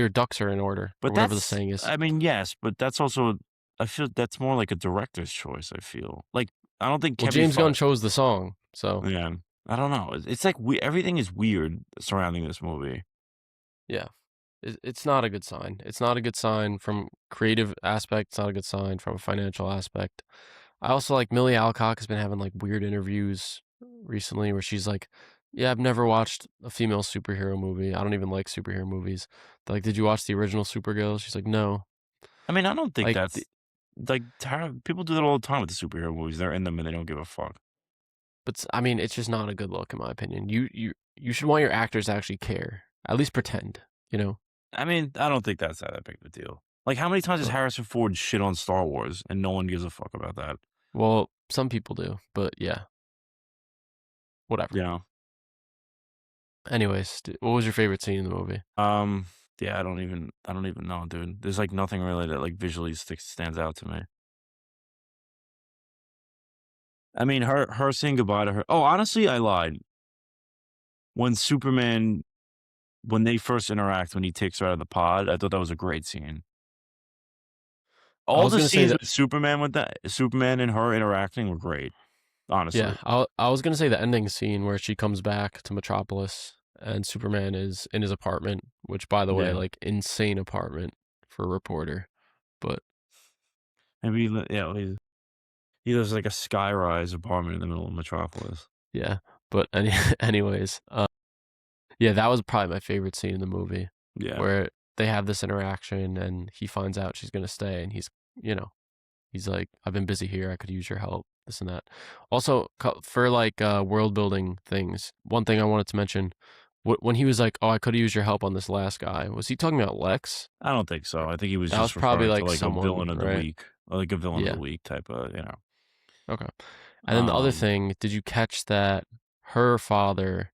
ducks are in order or but whatever the that's saying is. I mean, yes, but that's also I feel that's more like a director's choice, I feel. Like, I don't think Well, Kevin James Gunn Feige chose the song, so yeah. I don't know. It's like everything is weird surrounding this movie. yeah. It's not a good sign. It's not a good sign from creative aspect. It's not a good sign from a financial aspect. I also like Millie Alcock has been having like weird interviews recently where she's like, "Yeah, I've never watched a female superhero movie. I don't even like superhero movies." They're like, "Did you watch the original Supergirl?" She's like, "No." I mean, I don't think Like, that's like people do that all the time with the superhero movies. They're in them and they don't give a fuck. I mean, it's just not a good look in my opinion. You should want your actors to actually care. At least pretend, you know. I mean, I don't think that's that big of a deal. Like, how many times has But Harrison Ford shit on Star Wars and no one gives a fuck about that? well, some people do, but yeah, whatever. You know? Anyways, what was your favorite scene in the movie? Um, Yeah, I don't even know, dude. There's, like, nothing really that, like, visually stands out to me. I mean, her saying goodbye to her oh, honestly, I lied. When Superman when they first interact, when he takes her out of the pod, I thought that was a great scene. I All was the gonna say scenes that. with Superman and her interacting were great, Yeah, honestly. I was gonna say the ending scene where she comes back to Metropolis and Superman is in his apartment, which, by the way, Yeah. like, insane apartment for a reporter. But Maybe yeah, he lives like a skyrise apartment in the middle of Metropolis. yeah, but anyways, yeah, that was probably my favorite scene in the movie, Yeah. where they have this interaction and he finds out she's gonna stay, and you know, he's like, "I've been busy here. I could use your help." This and that. Also, for like world building things, one thing I wanted to mention, when he was like, "Oh, I could have used your help on this last guy," was he talking about Lex? I don't think so. I think he was That was just probably referring to like like a someone, villain of the right? week, or like a villain of the Yeah. week type of, Okay. And then the other Um, thing, did you catch that her father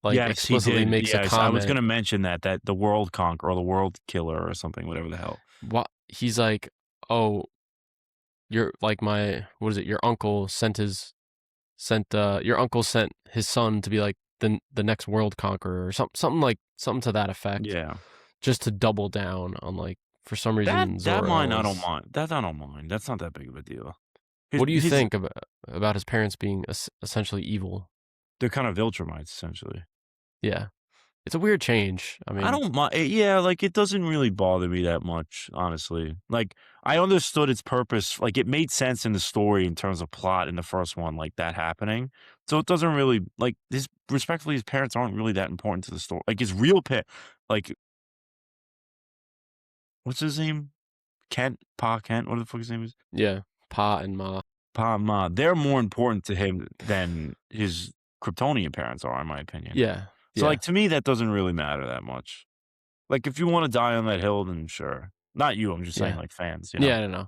like yes, he explicitly did. makes a Yes, I was comment? gonna mention that the world conqueror or the world killer or something, whatever the hell. What he's like, "Oh, you're like my what is it? Your uncle sent his son to be like the next world conqueror or something to that effect, Yeah. just to double down on like for some That reason that mine Zor-El I don't is. mind. That I don't mind. That's not that big of a deal. What do you His think about his parents being essentially evil? they're kind of Viltrumites essentially. Yeah, it's a weird change. I I mean, don't mind. Yeah, like it doesn't really bother me that much, honestly. Like I understood its purpose. Like it made sense in the story in terms of plot in the first one, like that happening. So it doesn't really like his respectfully, his parents aren't really that important to the story. Like his real like what's his name? Kent, Pa Kent, what the fuck his name is? yeah, Pa and Ma. Pa Ma. They're more important to him than his Kryptonian parents are, in my opinion. Yeah, So yeah, like to me, that doesn't really matter that much. Like, if you wanna die on that hill, then sure. Not you, I'm just saying, yeah, like, fans, yeah. I don't know.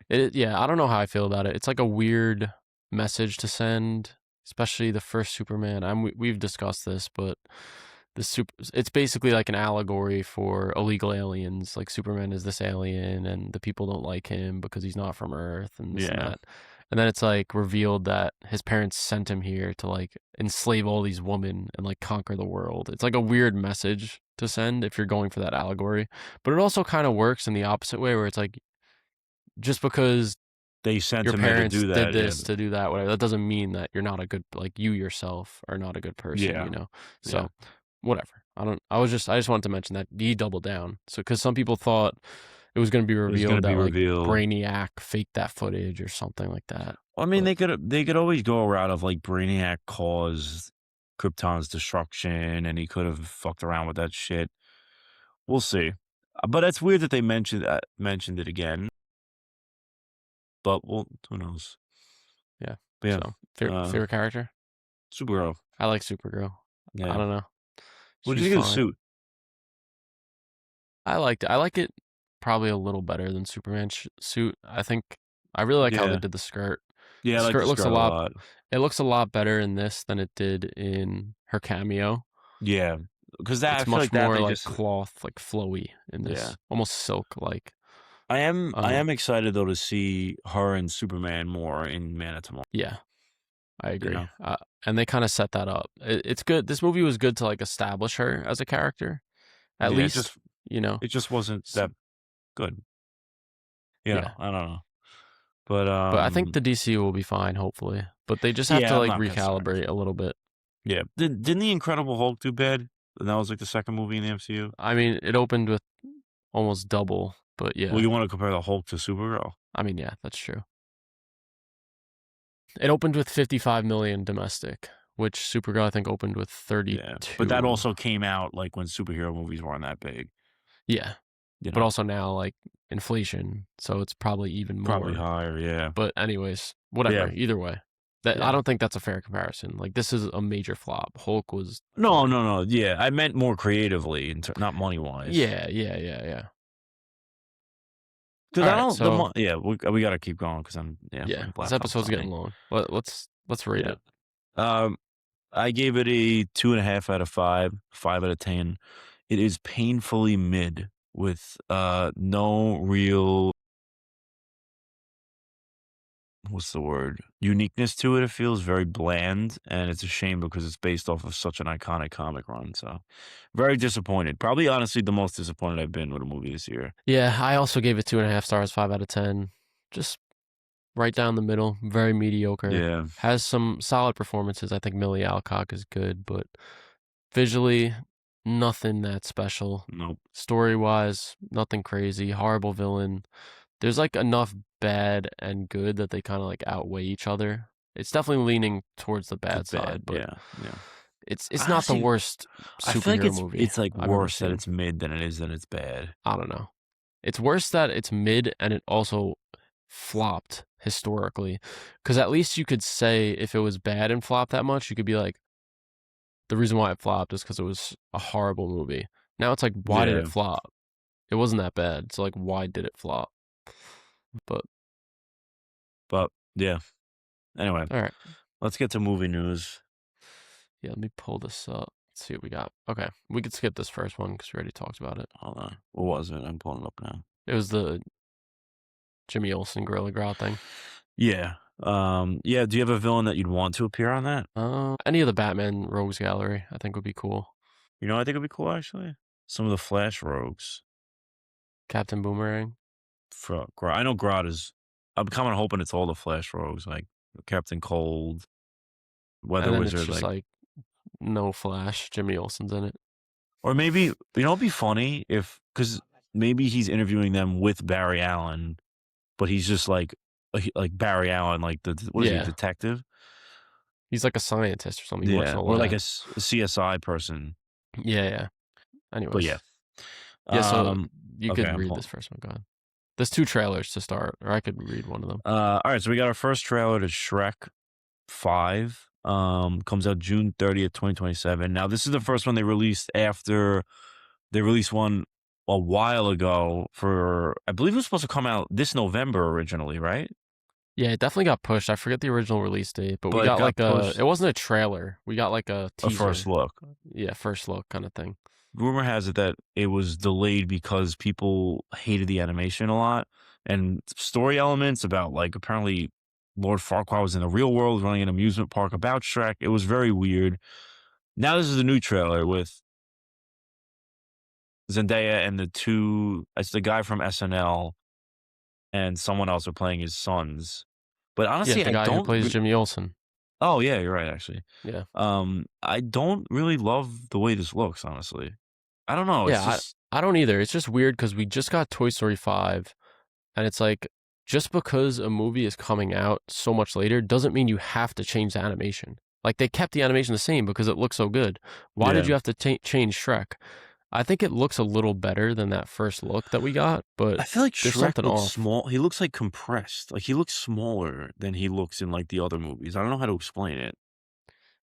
Yeah, I don't know how I feel about it. It's like a weird message to send, especially the first Superman. We've discussed this, but it's basically like an allegory for illegal aliens. Like Superman is this alien, and the people don't like him because he's not from Earth, and this and Yeah. that. And then it's like revealed that his parents sent him here to like enslave all these women and like conquer the world. It's like a weird message to send if you're going for that allegory, but it also kind of works in the opposite way, where it's like just because They sent your him there to parents do did that, yeah. this to do that, whatever, that doesn't mean that you're not a good, like, you yourself are not a good person, Yeah, yeah. So, whatever. I just wanted to mention that he doubled down. So, because some people thought it was gonna be It was gonna revealed be that, like, revealed. Brainiac faked that footage or something like that, I mean, but they could always go a route of, like, Brainiac caused Krypton's destruction, and he could have fucked around with that shit. We'll see. But it's weird that they mentioned it again, but, well, who knows? yeah. But, yeah, So, uh, favorite character? Supergirl. I like Supergirl. I Yeah. don't know. What'd She's you think of the fine. suit? I liked it. I like it probably a little better than Superman's suit. I really like how they Yeah. did the skirt. Yeah, The I like skirt the looks skirt a a lot lot. It looks a lot better in this than it did in her cameo. Yeah, because that I It's feel much like that more they like just cloth, like flowy in yeah. this, almost silk like. I Um, am excited though to see her and Superman more in Man of Tomorrow, yeah, I you agree. know? And they kind of set that up. It's good. This movie was good to like establish her as a character, at Yeah, least. You know, it just wasn't S that good, yeah. I don't know. But, But I think the DC will be fine, hopefully. But they just have to yeah, I'm like not concerned. recalibrate a little bit. Yeah. Didn't The Incredible Hulk do bad? And that was, like, the second movie in the MCU? I mean, it opened with almost double, but Well, yeah. you wanna compare the Hulk to Supergirl? I mean, yeah, that's true. It opened with 55 million domestic, which Supergirl I think opened with Yeah, but that 32. also came out, like, when superhero movies weren't that big, Yeah, you but know? also now like inflation, so it's probably even Probably more. higher, yeah. But anyways, Yeah, whatever. Either way, that I yeah. don't think that's a fair comparison. Like this is a major flop. Hulk was No, fine. no, no, yeah, I meant more creatively not money-wise. Yeah, yeah, yeah, yeah. 'Cause All I right, don't the so mo yeah, we gotta keep going because yeah, my this laptop's episode's getting dying. long. Let's rate Yeah. it. Um, I gave it a 2.5 out of 5, 5 out of 10. it is painfully mid with no real, what's the word, uniqueness to it. It feels very bland, and it's a shame because it's based off of such an iconic comic run. So, very disappointed. Probably, honestly, the most disappointed I've been with a movie this year. Yeah, I also gave it 2.5 stars, 5 out of 10. Just right down the middle, very mediocre. Yeah, Has some solid performances. I think Millie Alcock is good, but visually, nothing that special. nope, Story wise, nothing crazy. Horrible villain. There's like enough bad and good that they kind of like outweigh each other. It's definitely leaning towards the the bad side, bad. but Yeah, yeah. it's not the Honestly, worst I feel like superhero movie it's like I've ever worse that seen. it's mid than it is that it's bad. I don't know. It's worse that it's mid and it also flopped historically. Because at least you could say if it was bad and flopped that much, you could be like, the reason why it flopped is because it was a horrible movie. Now it's like, why did Yeah, it flop? It wasn't that bad. So like, why did it flop? But but yeah. Anyway, all right. let's get to movie news. Yeah, let me pull this up. Let's see what we got. Okay. We could skip this first one because we already talked about it. Hold on. What was it? I'm pulling it up now. It was the Jimmy Olsen Gorilla Grodd thing. Yeah. Yeah, do you have a villain that you'd want to appear on that? Any of the Batman Rogues Gallery, I think would be cool. You know, I think it'd be cool actually. Some of the Flash rogues. Captain Boomerang. For Grodd. I know Grodd is. I'm kind of hoping it's all the Flash rogues, like Captain Cold, And Weather then it's Wizard, just like, like no Flash. Jimmy Olsen's in it. or maybe it'd be funny if, because maybe he's interviewing them with Barry Allen, but he's just like Barry Allen, like what is he, Yeah. detective? He's like a scientist or something. He works Yeah, in a or like lab. a CSI person. Yeah, yeah. But Anyways. yeah, Yeah, so you okay, could I'm read pulling. this first one. Go ahead. There's 2 trailers to start, or I could read one of them. All right, so we got our first trailer to Shrek 5. Comes out June 30th, 2027. Now, this is the first one they released after they released one a while ago for, I believe it was supposed to come out this November originally, right? Yeah, it definitely got pushed. I forget the original release date, but we But it got got like pushed, it wasn't a trailer. We got like a a first teaser. look. Yeah, first look kind of thing. Rumor has it that it was delayed because people hated the animation a lot and story elements about, like, apparently Lord Farquaad was in the real world running an amusement park about Shrek. It was very weird. Now this is a new trailer with Zendaya and it's the guy from SNL and someone else are playing his sons. But Yeah, honestly, the I guy who don't. plays Jimmy Olsen. Oh yeah, you're right. Actually, Yeah. I don't really love the way this looks. Honestly, I don't know. It's Yeah, just I don't either. It's just weird because we just got Toy Story 5, and it's like, just because a movie is coming out so much later doesn't mean you have to change the animation. Like, they kept the animation the same because it looks so good. Why did yeah. you have to change Shrek? I think it looks a little better than that first look that we got, but I feel like there's Shrek something looks off. small. He looks like compressed. Like he looks smaller than he looks in like the other movies. I don't know how to explain it.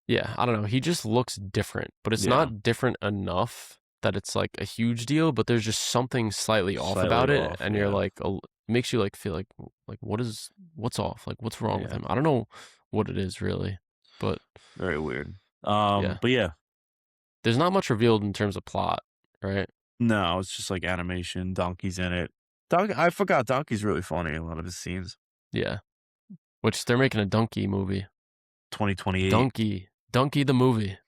Yeah, I don't know. He just looks different, but it's Yeah, not different enough that it's like a huge deal, but there's just something slightly off slightly about it, off. and you're Yeah, like, makes you like feel like what's off? Like, what's wrong with yeah. him? I don't know what it is really, but Very weird. yeah. But yeah, There's not much revealed in terms of plot, right? no, it's just like animation. Donkey's in it. I forgot Donkey's really funny in a lot of his scenes. Yeah. Which they're making a Donkey movie. 2028. Donkey the movie.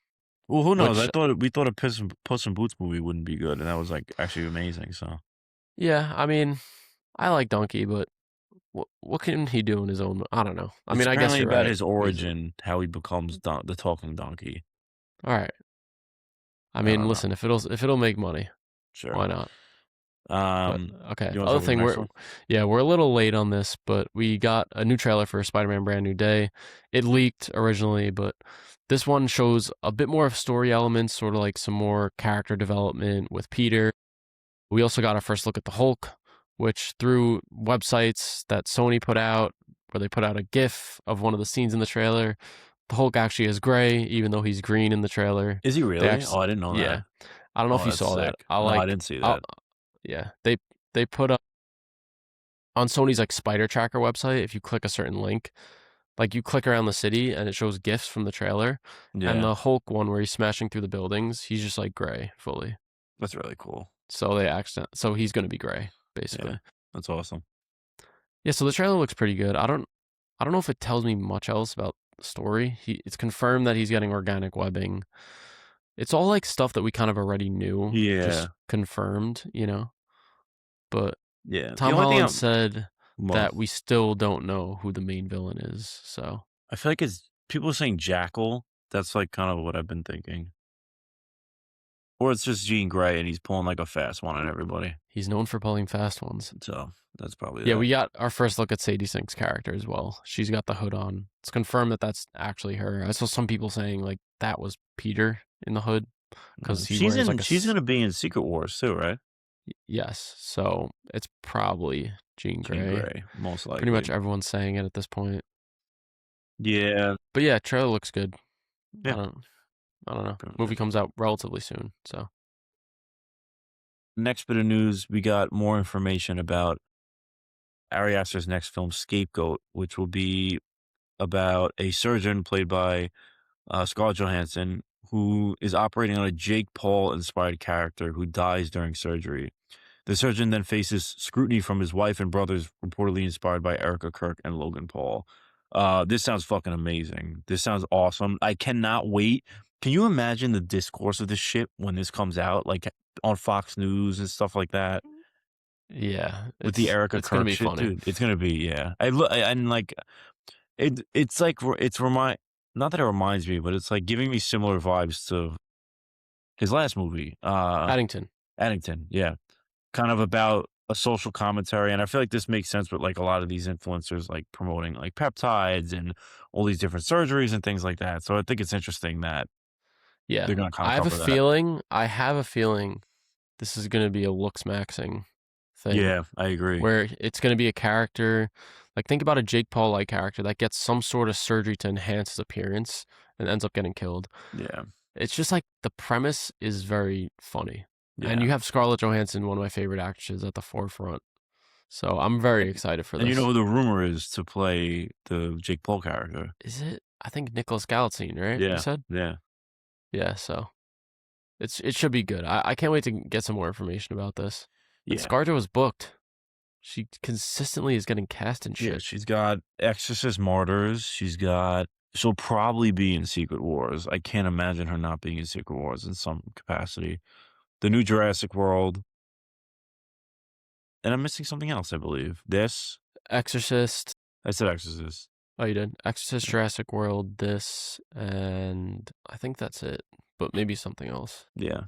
Well, who knows? Which, We thought a Puss in Boots movie wouldn't be good, and that was like actually amazing. So yeah, I mean, I like Donkey, but what can he do in his own? I don't know. I it's mean, I guess apparently you're about right. his origin, how he becomes the talking donkey. All right. I I mean, don't know. listen, if it'll make money, Sure. why not? But okay. You want to Other talk about the thing, next one? we're a little late on this, but we got a new trailer for Spider-Man: Brand New Day. It leaked originally, but this one shows a bit more of story elements, sort of like some more character development with Peter. We also got our first look at the Hulk, which through websites that Sony put out, where they put out a GIF of one of the scenes in the trailer, the Hulk actually is gray, even though he's green in the trailer. Is he They really? actually, Oh, I didn't know that. yeah. I don't know if Oh, you that's saw that. sick. No, I didn't see that. Yeah. They put up on Sony's like Spider Tracker website. If you click a certain link, like you click around the city and it shows GIFs from the trailer, and Yeah. the Hulk one where he's smashing through the buildings, he's just like gray fully. That's really cool. So so he's going to be gray, basically. Yeah, that's awesome. Yeah, so the trailer looks pretty good. I don't know if it tells me much else about the story. It's confirmed that he's getting organic webbing. It's all like stuff that we kind of already knew, just Yeah, confirmed, you know. But yeah. The Tom only thing Holland said well, that we still don't know who the main villain is. So I feel like it's people are saying Jackal. That's like kind of what I've been thinking. Or it's just Jean Grey and he's pulling like a fast one on everybody. he's known for pulling fast ones. So that's probably Yeah, that. we got our first look at Sadie Sink's character as well. She's got the hood on. It's confirmed that that's actually her. I saw some people saying like that was Peter in the hood because he wears like a She's gonna be in Secret Wars too, right? yes. So it's probably Jean Jean Grey. Grey, most Pretty likely. much everyone's saying it at this point. Yeah, But yeah, trailer looks good. I yeah. don't I don't know. Movie comes out relatively soon, so Next bit of news, we got more information about Ari Aster's next film, Scapegoat, which will be about a surgeon played by Scarlett Johansson, who is operating on a Jake Paul inspired character who dies during surgery. The surgeon then faces scrutiny from his wife and brothers, reportedly inspired by Erica Kirk and Logan Paul. This sounds fucking amazing. This sounds awesome. I cannot wait. Can you imagine the discourse of this shit when this comes out, like on Fox News and stuff like that? yeah, With the Erica it's gonna Kirk be shit, funny. dude, it's gonna be yeah. And like it's like it's remind not that it reminds me, but it's like giving me similar vibes to his last movie, Paddington. Addington. Yeah, kind of about a social commentary, and I feel like this makes sense with like a lot of these influencers like promoting like peptides and all these different surgeries and things like that. So I think it's interesting that they're Yeah. gonna kind of cover that. I have a feeling this is gonna be a looks maxing thing Yeah, I agree. where it's gonna be a character like think about a Jake Paul like character that gets some sort of surgery to enhance his appearance and ends up getting killed. Yeah, It's just like the premise is very funny. And yeah. you have Scarlett Johansson, one of my favorite actresses, at the forefront. So I'm very excited for And you know this. who the rumor is to play the Jake Paul character? Is it? I think Nicholas Galitzine, right? You Yeah, said? yeah, Yeah, so it should be good. I can't wait to get some more information about this. And yeah. ScarJo was booked. She consistently is getting cast in Yeah, shit. she's got Exorcist Martyrs. She'll probably be in Secret Wars. I can't imagine her not being in Secret Wars in some capacity. The new Jurassic World. And I'm missing something else, I believe. Exorcist. I said Exorcist. Oh, you did? Exorcist, Yeah. Jurassic World, this, and I think that's it. But maybe something else. Yeah.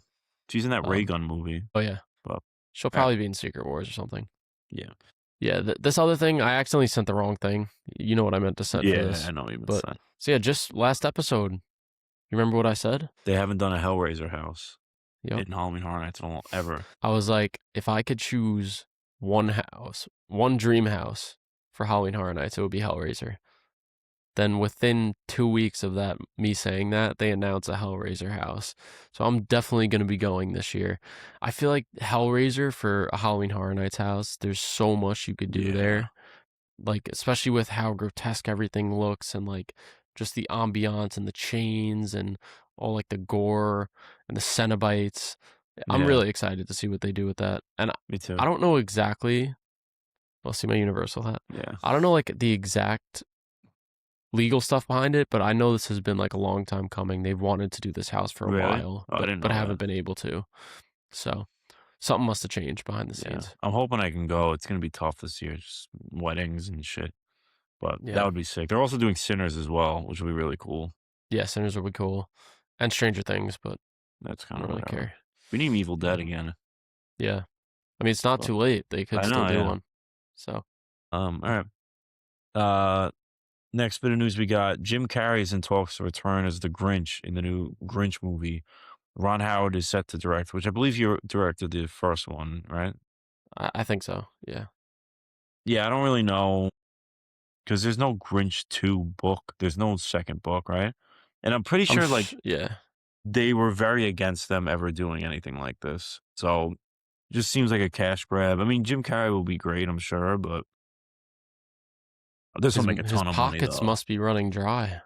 She's in that Ray Gun movie. Oh, yeah. But She'll probably be in Secret Wars or something. yeah. Yeah, this other thing, I accidentally sent the wrong thing. You know what I meant to send for Yeah, this. I know what you meant to But say. so yeah, just last episode. You remember what I said? They haven't done a Hellraiser house Yep. in Halloween Horror Nights ever. I was like, if I could choose one house, one dream house for Halloween Horror Nights, it would be Hellraiser. Then within 2 weeks of that, me saying that, they announced a Hellraiser house. So I'm definitely going to be going this year. I feel like Hellraiser for a Halloween Horror Nights house, there's so much you could do Yeah. there. Like, especially with how grotesque everything looks and like just the ambiance and the chains and all like the gore and the Cenobites. I'm Yeah. really excited to see what they do with that. And Me too. I don't know exactly. I'll see my Universal hat. Yeah. I don't know like the exact legal stuff behind it, but I know this has been like a long time coming. They've wanted to do this house for a Really? while, Oh, I didn't but know haven't that. been able to. So something must have changed behind the Yeah. scenes. I'm hoping I can go. It's gonna be tough this year, just weddings and shit. But that Yeah. would be sick. They're also doing Sinners as well, which will be really cool. Yeah, Sinners will be cool. And Stranger Things, but That's I kind don't of really whatever. care. We need Evil Dead Yeah. again. Yeah. I mean, it's not But too late. They could I still know, do yeah. one. So, All right. Next bit of news we got: Jim Carrey is in talks to return as the Grinch in the new Grinch movie. Ron Howard is set to direct, which I believe you directed the first one, right? I think so. Yeah. Yeah, I don't really know because there's no Grinch 2 book. There's no second book, right? And I'm pretty sure like yeah. they were very against them ever doing anything like this. So it just seems like a cash grab. I mean, Jim Carrey will be great, I'm sure, but this will make a His ton of money pockets though. must be running dry.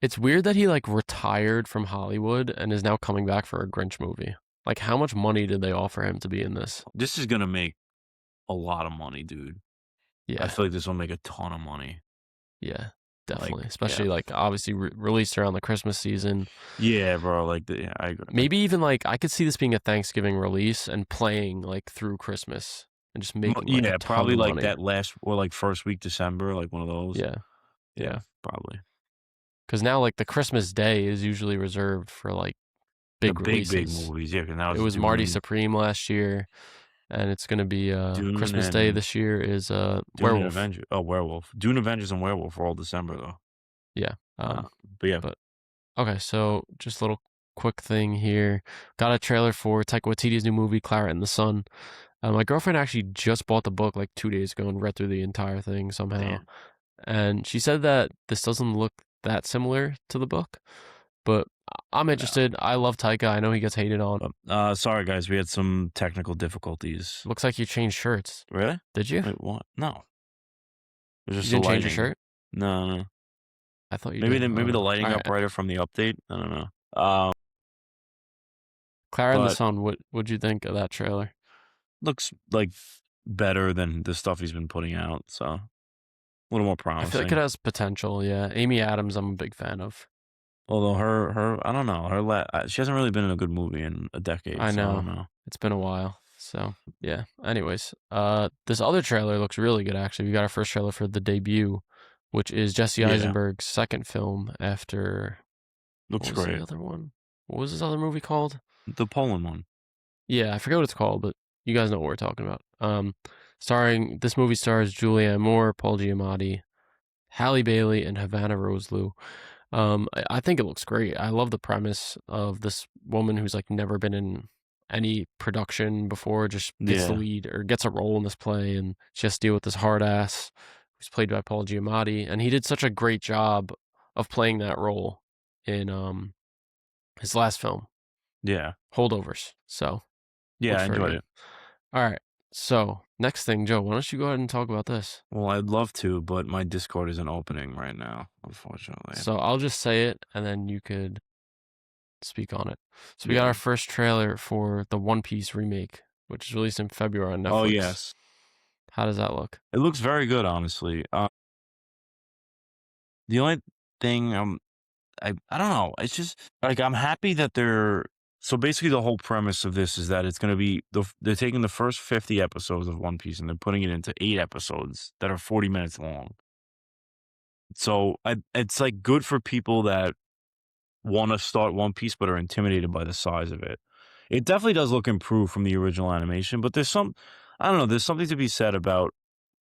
It's weird that he like retired from Hollywood and is now coming back for a Grinch movie. Like, how much money did they offer him to be in this? This is gonna make a lot of money, dude. I Yeah, feel like this will make a ton of money. yeah, Like, definitely. yeah. Especially like obviously released around the Christmas season. Yeah, bro, like, yeah, I agree. Maybe even like I could see this being a Thanksgiving release and playing like through Christmas and just making like a Yeah, ton probably, of like, money. that last or, like, first week December, like, one of those. Yeah, Yeah, yeah. probably. Because now like the Christmas day is usually reserved for like The big big releases. movies, yeah, because now It it's was Marty Dune Supreme last year, and it's gonna be Dune Christmas Day and this year is Dune and Werewolf. Avengers. Oh, Werewolf. Dune, Avengers, and Werewolf are all December, though. Yeah. Uh, but yeah. But okay, so just a little quick thing here. Got a trailer for Taika Waititi's new movie, Clara and the Sun. My girlfriend actually just bought the book like 2 days ago and read through the entire thing somehow. Damn. And she said that this doesn't look that similar to the book, but I'm No. interested. I love Taika. I know he gets hated on. Sorry, guys, we had some technical difficulties. Looks like you changed shirts. Really? Did you? Wait, what? No. It was You just the didn't change your lighting. shirt? No, no. I thought you Maybe did. the I don't maybe the know. lighting All got right. brighter from the update. I don't know. Clara and the But Sun, what'd you think of that trailer? looks like better than the stuff he's been putting out, so a little more I feel like it promising. has potential, yeah. Amy Adams, I'm a big fan of. Although her I don't know, she hasn't really been in a good movie in a decade, I so I know. don't know. It's been a while. So, yeah. Anyways, this other trailer looks really good, actually. We got our first trailer for The Debut, which is Jesse Yeah, Eisenberg's second film after, looks what was the great. other one? What was this other movie called? The Poland one. Yeah, I forget what it's called, but you guys know what we're talking about. This movie stars Julianne Moore, Paul Giamatti, Halle Bailey, and Havana Rosalou. I think it looks great. I love the premise of this woman who's like never been in any production before, just gets the Yeah, lead or gets a role in this play, and she has to deal with this hard ass who's played by Paul Giamatti, and he did such a great job of playing that role in his last film, yeah. Holdovers. So Yeah, looks I very enjoyed good. it. All right. So next thing, Joe, why don't you go ahead and talk about this? Well, I'd love to, but my Discord isn't opening right now, unfortunately. So I'll just say it, and then you could speak on it. So we got Yeah. our first trailer for the One Piece remake, which is released in February on Oh, Netflix. yes. How does that look? It looks very good, honestly. The only thing, I don't know. It's just like I'm happy that they're so basically the whole premise of this is that it's going to be they're taking the first 50 episodes of One Piece and they're putting it into 8 episodes that are 40 minutes long. So it's like good for people that want to start One Piece but are intimidated by the size of it. It definitely does look improved from the original animation, but I don't know, there's something to be said about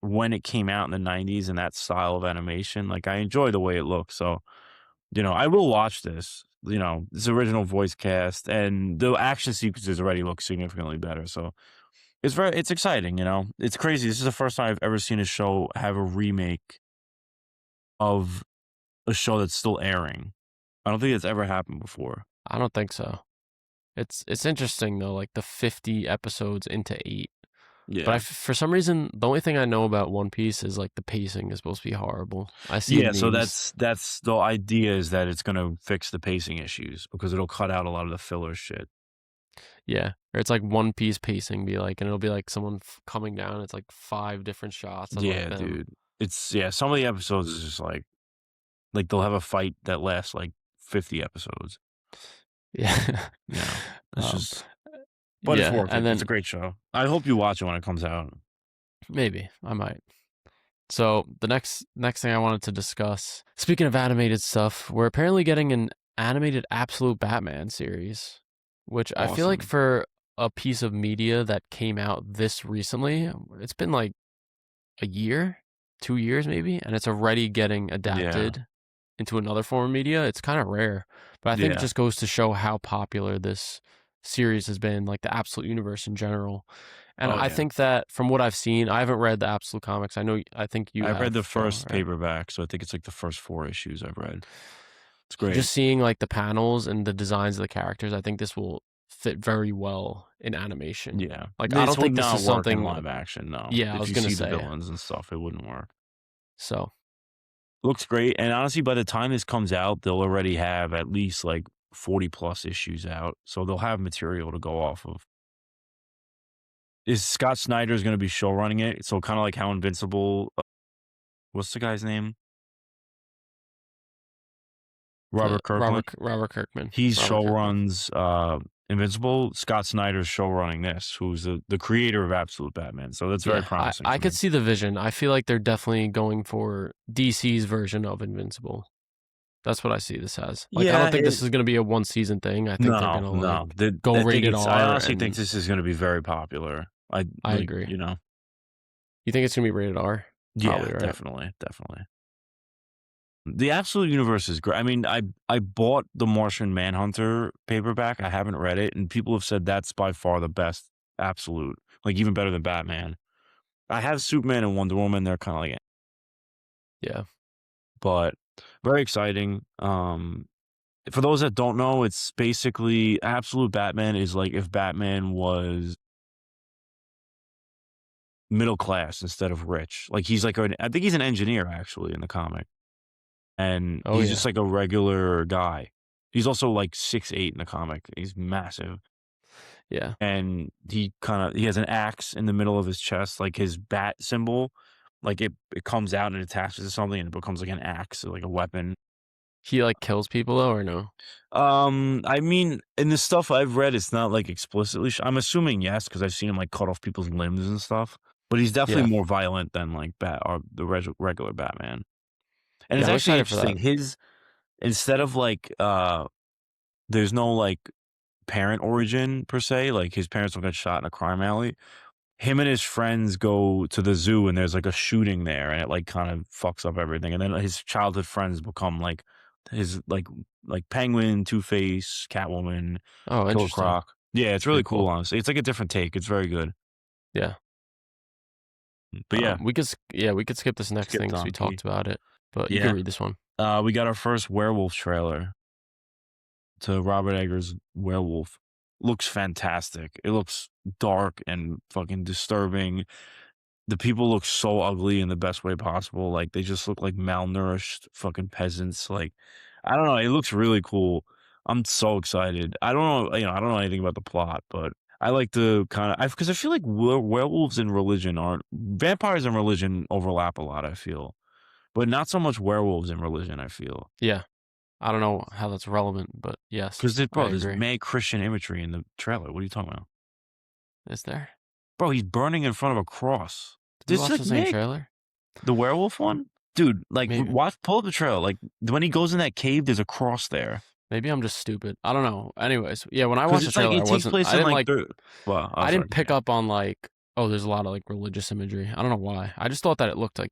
when it came out in the 90s and that style of animation. Like I enjoy the way it looks. So I will watch this. This original voice cast and the action sequences already look significantly better. So it's exciting. It's crazy. This is the first time I've ever seen a show have a remake of a show that's still airing. I don't think it's ever happened before. I don't think so. It's interesting though, like the 50 episodes into 8. But Yeah. for some reason, the only thing I know about One Piece is like the pacing is supposed to be horrible. I see Yeah, so memes. that's the idea is that it's gonna fix the pacing issues because it'll cut out a lot of the filler shit. Yeah, or it's like One Piece pacing be like, and it'll be like someone coming down. It's like 5 different shots of like Yeah, them. dude. Some of the episodes is just like they'll have a fight that lasts like 50 episodes. Yeah. It's um, just but it's yeah, worth and it. It's then a great show. I hope you watch it when it comes out. maybe I might. So the next thing I wanted to discuss, speaking of animated stuff, we're apparently getting an animated Absolute Batman series, which I feel like Awesome. for a piece of media that came out this recently, it's been like a year, 2 years maybe, and it's already getting Yeah. adapted into another form of media. It's kind of rare, but I think it Yeah. just goes to show how popular this series has been, like the Absolute universe in general. And Oh I yeah. think that from what I've seen, I haven't read the Absolute comics. I think you I read the have, Joe, first right? paperback, so I think it's like the first 4 issues I've read. It's great. Just seeing like the panels and the designs of the characters, I think this will fit very well in animation. Yeah. Like I This don't would think this not is work in something. live action, no. Yeah, I If was you gonna see the say. villains and stuff, it wouldn't work. So Looks great, and honestly, by the time this comes out, they'll already have at least, like, 40 plus issues out, so they'll have material to go off of. Is Scott Snyder's going to be show running it? So kind of like how Invincible. What's the guy's name? The Robert Kirkman. Robert Kirkman. He's Robert show Kirkman. runs Invincible. Scott Snyder's show running this, who's the creator of Absolute Batman. So that's very Yeah, promising I for could me. see the vision. I feel like they're definitely going for DC's version of Invincible. That's what I see this as. Like, I Yeah, don't think this is going to be a one season thing. I think they're no, going to like no. go I think rated it's. I R, honestly think and this is going to be very popular. I I like, agree. you know. You think it's going to be rated R? Yeah, Probably, right? definitely, definitely. The Absolute Universe is great. I mean, I bought the Martian Manhunter paperback. I haven't read it, and people have said that's by far the best Absolute, like even better than Batman. I have Superman and Wonder Woman. They're kind of like, Yeah. but very exciting. For those that don't know, it's basically Absolute Batman is like if Batman was middle class instead of rich. Like he's like I think he's an engineer actually in the comic, and Oh he's yeah. just like a regular guy. He's also like 6'8" in the comic. He's massive, Yeah. and he has an axe in the middle of his chest, like his bat symbol. Like it comes out and attaches to something, and it becomes like an axe, like a weapon. He like kills people though, or no? I mean, in the stuff I've read, it's not like explicitly. I'm assuming yes, because I've seen him like cut off people's limbs and stuff. But he's Yeah. definitely more violent than like Bat or the regular Batman. And it's Yeah, I'm actually excited for that. interesting. His instead of like there's no like parent origin per se. Like his parents don't get shot in a crime alley. Him and his friends go to the zoo and there's like a shooting there and it like kind of fucks up everything. And then his childhood friends become like his like Penguin, Two-Face, Catwoman, Oh, Killer interesting. Croc. Yeah, it's really Pretty cool, cool. honestly. It's like a different take. It's very good. Yeah. But yeah, We could skip this next skip thing because we Donkey. talked about it. But you can Yeah. read this one. We got our first werewolf trailer to Robert Eggers' Werewolf. Looks fantastic. It looks dark and fucking disturbing. The people look so ugly in the best way possible. Like they just look like malnourished fucking peasants. Like I don't know. It looks really cool. I'm so excited. I don't know. I don't know anything about the plot, but I like to kind of because I feel like werewolves and religion aren't vampires and religion overlap a lot. I feel, but not so much werewolves and religion. I feel Yeah. I don't know how that's relevant, but yes, because there's I there's agree. mad Christian imagery in the trailer. What are you talking about, Is there? bro? He's burning in front of a cross. Did we This is watch like the same mad. trailer? The werewolf one? Dude, like Maybe. pull up the trail. Like when he goes in that cave, there's a cross there. Maybe I'm just stupid. I don't know. Anyways, yeah, when I Because watched the it's like trailer, it takes place I in didn't like like, well, oh I sorry. didn't pick up on like, oh, there's a lot of like religious imagery. I don't know why. I just thought that it looked like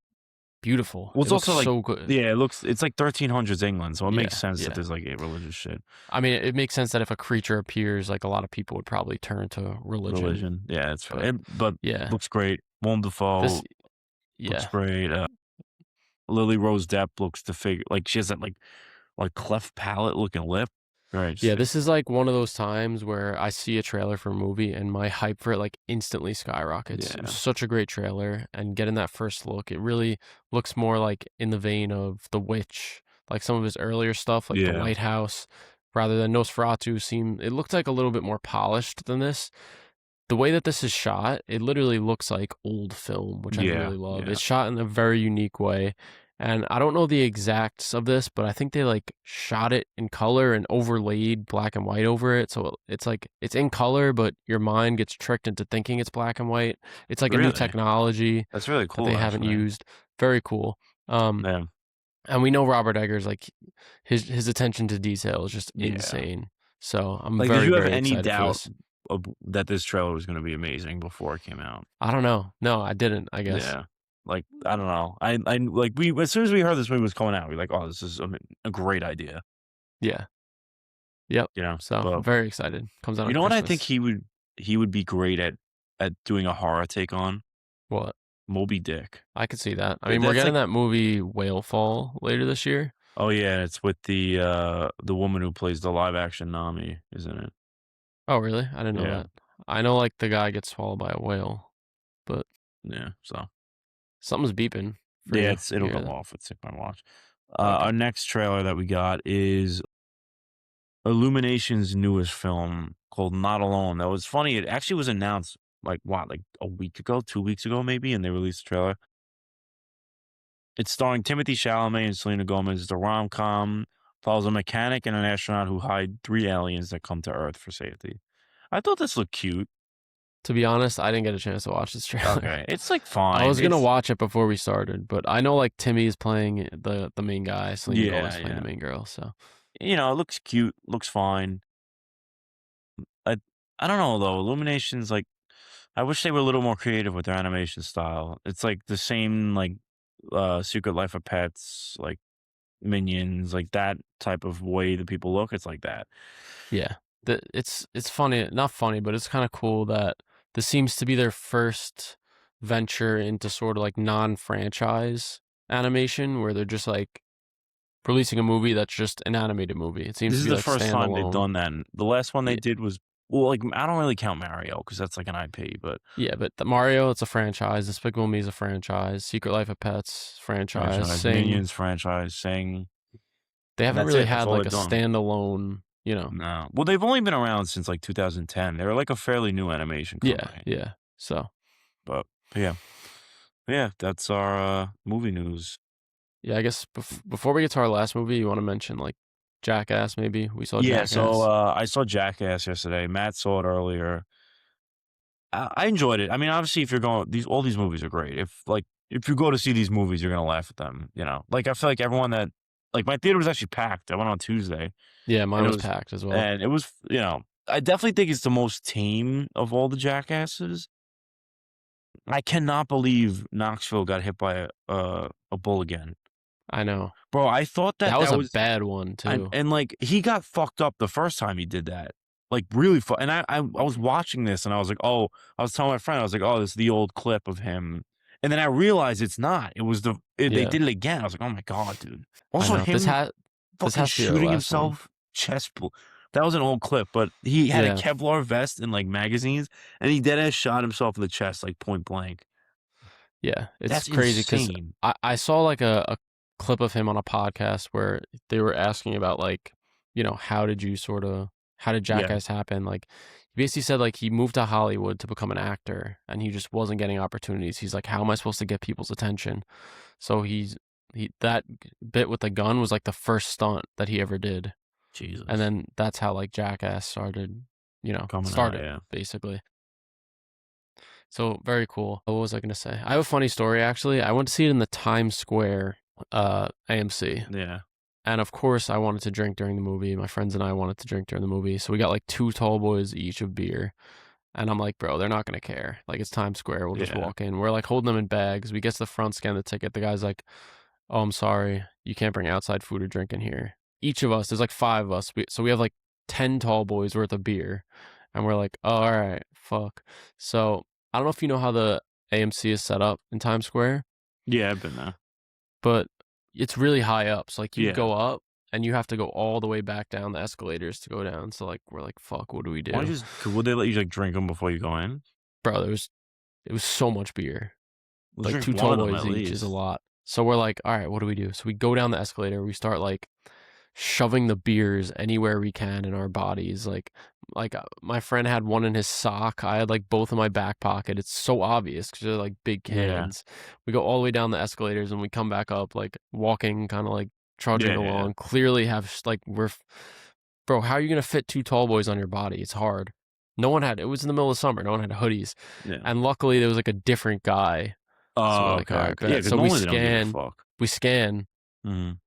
beautiful. Well, It it's looks also like so good. yeah, it's like 1300s England, so it makes Yeah, sense that yeah. there's like a religious shit. I mean, it makes sense that if a creature appears, like a lot of people would probably turn to religion. Religion. Yeah, it's But but yeah, looks great. Willem this, Dafoe looks yeah. great. Lily Rose Depp looks to figure like she has that like cleft palate looking lip. Very Yeah, interesting. this is like one of those times where I see a trailer for a movie and my hype for it like instantly skyrockets. It was Yeah. such a great trailer, and getting that first look, it really looks more like in the vein of The Witch, like some of his earlier stuff, like The Yeah. Lighthouse, rather than Nosferatu. It looked like a little bit more polished than this. The way that this is shot, it literally looks like old film, which I Yeah. really love. Yeah. It's shot in a very unique way. And I don't know the exacts of this, but I think they like shot it in color and overlaid black and white over it. So it's like it's in color, but your mind gets tricked into thinking it's black and white. It's like a new Really? technology That's really that cool they haven't actually. used. Very cool. Yeah. And we know Robert Eggers, like his attention to detail is just Yeah. insane. So I'm Like, did very, you have very any excited for doubt this. that this trailer was gonna be amazing before it came out? I don't know. No, I didn't, I guess. Yeah. Like, I don't know. I like we as soon as we heard this movie was coming out, we are like, oh, this is a great idea. Yeah. Yep. You know? So I'm But very excited. Comes out you on know what I think Christmas. he would be great at doing a horror take on? What? Moby Dick. I could see that. I mean, we're That's getting like that movie Whale Fall later this year. oh yeah, it's with the woman who plays the live action Nami, isn't it? Oh, really? I didn't know Yeah. that. I know like the guy gets swallowed by a whale, but Yeah. So something's beeping for yeah, you. You it'll hear go that? off. It's like my watch. Okay. Our next trailer that we got is Illumination's newest film called Not Alone. That was funny. It actually was announced like what, like a week ago, 2 weeks ago, maybe, and they released the trailer. It's starring Timothy Chalamet and Selena Gomez. It's a rom com. Follows a mechanic and an astronaut who hide three aliens that come to Earth for safety. I thought this looked cute. To be honest, I didn't get a chance to watch this trailer. Okay, it's like I fine. was gonna It's watch it before we started, but I know like Timmy is playing the main guy, Selena Gomez yeah, is playing yeah. the main girl. So It looks cute. Looks fine. I I don't know though. Illuminations like I wish they were a little more creative with their animation style. It's like the same like Secret Life of Pets, like Minions, like that type of way that people look. It's like that. yeah, it's funny, not funny, but it's kind of cool that this seems to be their first venture into sort of like non-franchise animation, where they're just like releasing a movie that's just an animated movie. It seems This to is be the like first time they've standalone. done that. And the last one they Yeah, did was well, like I don't really count Mario because that's like an IP, but yeah, but the Mario, it's a franchise. Despicable Me is a franchise. Secret Life of Pets franchise. franchise, Sing. Minions franchise, Sing. They haven't That's really it. That's had all like they've a done. standalone. No. Well, they've only been around since like 2010. They're like a fairly new animation Yeah, company. yeah. So But yeah. Yeah, that's our movie news. yeah, I guess before we get to our last movie, you want to mention like Jackass? Maybe we saw Yeah, so Jackass. I saw Jackass yesterday. Matt saw it earlier. I enjoyed it. I mean, obviously, if you're going all these movies are great. If you go to see these movies, you're gonna laugh at them. Like I feel like everyone that like my theater was actually packed. I went on Tuesday, Yeah, mine and was packed as well. it was I definitely think it's the most tame of all the Jackasses. I cannot believe Knoxville got hit by a bull again, I know bro. I thought that that was that a was bad one and too. and like he got fucked up the first time he did that. Like really and I was watching this and I was like, "Oh," I was telling my friend, I was like, "Oh, this is the old clip of him." And then I realized it's not. It was they Yeah, did it again. I was like, "Oh my god, dude." I Also know. him This fucking has to be our shooting last one. himself that was an old clip, but he had a Yeah, Kevlar vest in like magazines and he dead ass shot himself in the chest like point blank. yeah. It's That's crazy because insane. I saw like a clip of him on a podcast where they were asking about like how did Yeah. Jackass happen? Like he basically said like he moved to Hollywood to become an actor and he just wasn't getting opportunities. He's like, how am I supposed to get people's attention? So he that bit with the gun was like the first stunt that he ever did. And Jesus. then that's how like Jackass started, Coming out, started yeah. basically. So very cool. What was I gonna say? I have a funny story actually. I went to see it in the Times Square AMC. Yeah. And of course I wanted to drink during the movie. My friends and I wanted to drink during the movie. So we got like two tall boys each of beer. And I'm like, bro, they're not gonna care. Like it's Times Square. We'll just Yeah. walk in. We're like holding them in bags. We get to the front, scan the ticket. The guy's like, oh, I'm sorry. You can't bring outside food or drink in here. Each of us, there's like five of us. So we have like 10 tall boys worth of beer. And we're like, oh, all right, fuck. So I don't know if you know how the AMC is set up in Times Square, Yeah, I've been there. but it's really high up. So like you Yeah. go up and you have to go all the way back down the escalators to go down. So like we're like, fuck, what do we Why don't do? you would they let you like drink them before you go in? Bro, it was so much beer. Let's Like drink two one tall of them boys at each is a least. lot. So we're like, all right, what do we do? So we go down the escalator. We start like shoving the beers anywhere we can in our bodies. My friend had one in his sock. I had like both in my back pocket. It's so obvious because they're like big Yeah. cans. We go all the way down the escalators and we come back up like walking, kind of like trudging Yeah, yeah, along. Clearly have like bro. How are you gonna fit two tall boys on your body? It's hard. No one had. It was in the middle of summer. No one had hoodies, yeah. and luckily there was like a different guy. So we're Oh, like, all okay, right, okay. Yeah, bet. because So we normally they don't give a scan. fuck. We scan. Mhm.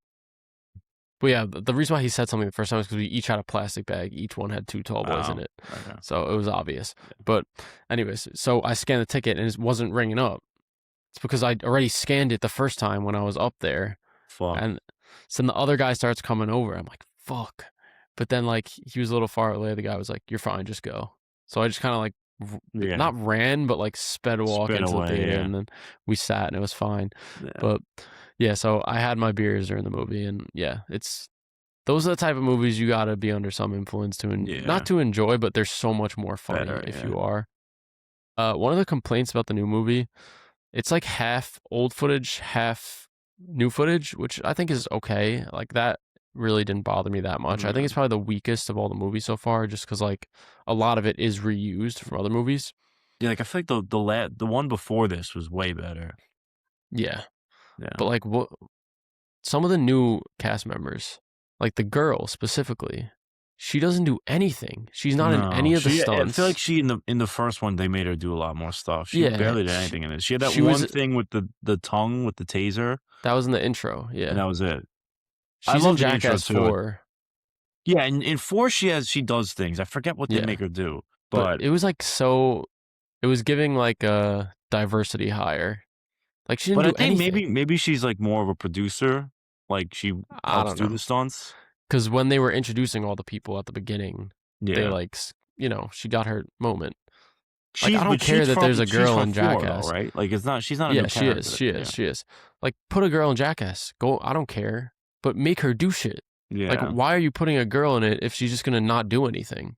But yeah, the reason why he said something the first time is because we each had a plastic bag. Each one had two tall boys in Oh, it. okay. So it was obvious. Yeah. But anyways, so I scanned the ticket and it wasn't ringing up. It's because I'd already scanned it the first time when I was up there. Fuck. And so then the other guy starts coming over. I'm like, fuck. But then like he was a little far away. The guy was like, you're fine, just go. So I just kind of like Yeah. not ran, but like sped walk Spin into the away, theater yeah. and then we sat and it was fine. Yeah. But yeah, so I had my beers during the movie and yeah, those are the type of movies you got to be under some influence to, not Yeah. to enjoy, but they're so much more funny Better, if yeah. you are. One of the complaints about the new movie, it's like half old footage, half new footage, which I think is okay. Like that, really didn't bother me that much. I think it's probably the weakest of all the movies so far, just because like a lot of it is reused from other movies. Yeah, like I feel like the one before this was way better. Yeah, but Yeah. like what some of the new cast members, like the girl specifically, she doesn't do anything. She's not in No, any of the she. I feel like stunts. she in the first one they made her do a lot more stuff. She Yeah, barely did anything in it. She had that she one was thing with the tongue with the taser, that was in the intro. and Yeah, that was it. I she's in love the intro Jackass too. 4. Yeah, and in four she does things. I forget what they Yeah, make her do, but but it was like so. It was giving like a diversity hire. Like she didn't I do think anything. maybe she's like more of a producer. Like she I helps don't do the know. stunts. Because when they were introducing all the people at the beginning, they Yeah. like, she got her moment. Like, I don't care She's that there's a she's girl from in 4 though, Jackass. right? Like, it's not she's not a Yeah, new she is. character. She is. Yeah. She is. Like, put a girl in Jackass. Go. I don't care, but make her do shit. Like, Yeah. why are you putting a girl in it if she's just gonna not do anything?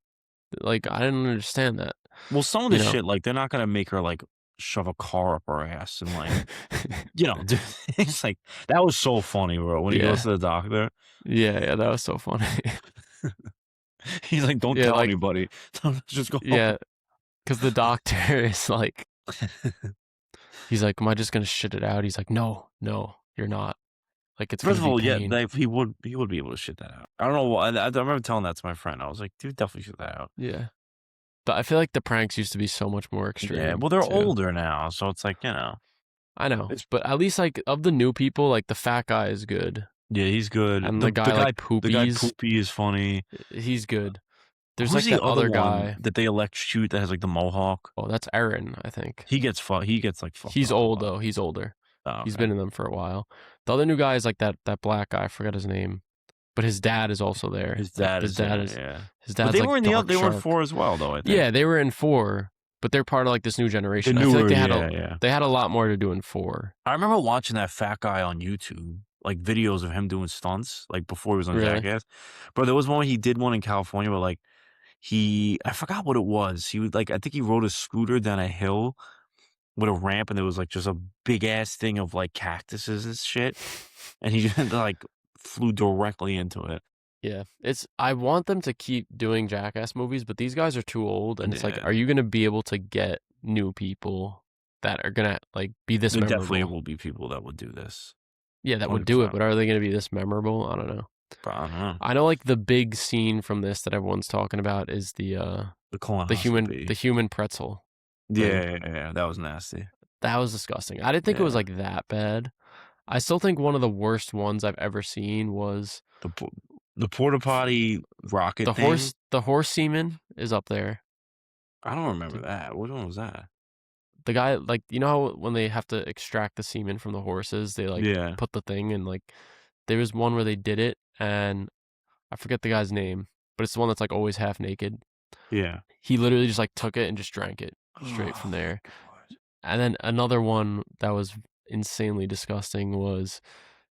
Like, I didn't understand that. Well, some of You the know. shit, like, they're not gonna make her, like, shove a car up her ass and, like, you know, do things like that was so funny, bro, when he goes Yeah. to the doctor. Yeah. Yeah. That was so funny. He's like, "Don't Yeah. tell Like. anybody. Just go home." Yeah. Because the doctor is like, he's like, "Am I just gonna shit it out?" He's like, "No, no, you're not. Like, it's First gonna of be all, yeah, pain." like, he would be able to shit that out. I don't know why I remember telling that to my friend. I was like, "Dude, definitely shit that out." Yeah. But I feel like the pranks used to be so much more Yeah, extreme well, they're too. older now, so it's like, you know. I know, It's but at least like of the new people, like the fat guy is good, Yeah, he's good. and the guy like The guy Poopies, Poopy is funny. he's good. There's Who's like the that other other one guy. that they shoot that has, like, the mohawk? Oh, that's Aaron, I think. He gets, like, fucked He's up a old lot. though. He's older. Oh, He's okay. been in them for a while. The other new guy is like that black guy. I forgot his name, but his dad is also there. His Like dad is in it, yeah. his But dad's like Dark they were in Shark. 4 as well, though, I think. Yeah, they were in 4, but they're part of like this new The generation. I feel like newer yeah, yeah. they had a lot more to do in 4. I remember watching that fat guy on YouTube, like, videos of him doing stunts, like, before he was on Really? Jackass. Bro, there was one he did one in California where, like, I forgot what it was. He was, like I think he rode a scooter down a hill with a ramp, and there was, like, just a big-ass thing of, like, cactuses and shit, and he just, like, flew directly into it. Yeah, I want them to keep doing Jackass movies, but these guys are too old, and it's like, Yeah. are you gonna be able to get new people that are gonna like be this There definitely memorable? will be people that would do this. Yeah, that would do it, 100%. but are they gonna be this memorable? I don't know. But I don't know. I know like the big scene from this that everyone's talking about is The the colonoscopy. human pretzel thing. Yeah, that was nasty. That was disgusting. I didn't think it was Yeah. like that bad. I still think one of the worst ones I've ever seen was The po the porta potty rocket thing? the horse semen is up there. I don't remember that. Which one was that? The guy, like, you know how when they have to extract the semen from the horses, they like Yeah, put the thing and like there was one where they did it and I forget the guy's name, but it's the one that's like always half naked. yeah. He literally just like took it and just drank it straight from Oh my there. god. And then another one that was insanely disgusting was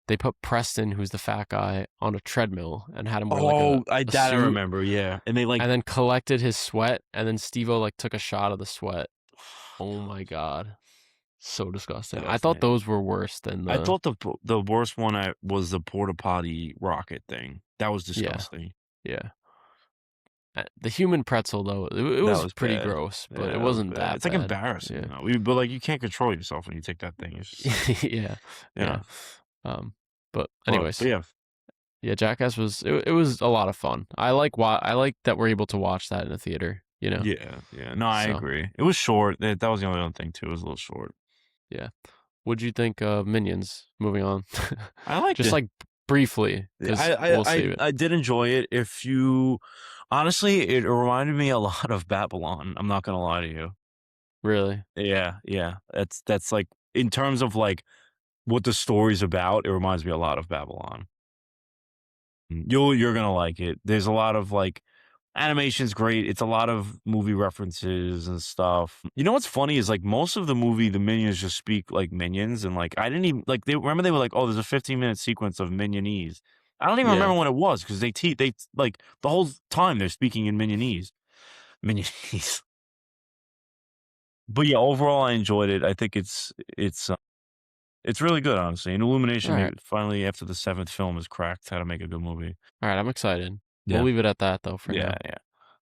they put Preston, who's the fat guy, on a treadmill and had him wear like Oh, a I suit remember, yeah. And they, like and then collected his sweat and then Steve-O like took a shot of the sweat. Oh my god. So disgusting. that I was thought nasty. those were worse than I the thought the worst one was the porta potty rocket thing. That was yeah, disgusting. yeah. The human pretzel though, it That was was pretty bad. gross, but Yeah, it that was wasn't bad. that It's, like, bad. embarrassing, Yeah. though. But, like, you can't control yourself when you take that thing. It's just like, Yeah. yeah. Yeah. But But anyways, yeah. yeah, Jackass was it was a lot of fun. I like that we're able to watch that in a theater, you know. Yeah, yeah. No, I So, agree. It was short. That was the only other thing too. It was a little short. yeah. What'd you think of Minions? Moving on. I liked Just it. like briefly Yeah, cuz we'll save it. I did enjoy it. If you honestly, it reminded me a lot of Babylon. I'm not gonna lie to you. Really? Yeah, yeah. That's like in terms of like what the story's about. It reminds me a lot of Babylon. You're gonna like it. There's a lot of like animation's great. It's a lot of movie references and stuff. You know what's funny is like most of the movie, the minions just speak like minions, and like I didn't even like they remember they were like, oh, there's a 15-minute sequence of minionese. I don't even Yeah. remember when it was because they like the whole time they're speaking in minionese, minionese. But yeah, overall I enjoyed it. I think It's really good, honestly. And All Illumination right. finally, after the 7th film, has cracked how to make a good movie. All right. I'm excited. We'll Yeah. leave it at that though for Yeah, now. yeah.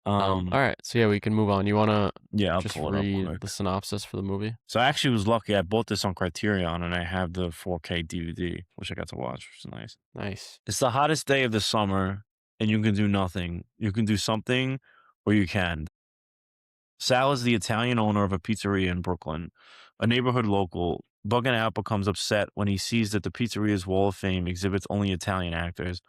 All right. So yeah, we can move on. You want to Yeah, I'll just pull it up read quick. the synopsis for the movie? So I actually was lucky. I bought this on Criterion, and I have the 4K DVD, which I got to watch, which is nice. Nice. It's the hottest day of the summer, and you can do nothing. You can do something, or you can. Sal is the Italian owner of a pizzeria in Brooklyn, a neighborhood local. Bugging Out becomes upset when he sees that the pizzeria's wall of fame exhibits only Italian actors.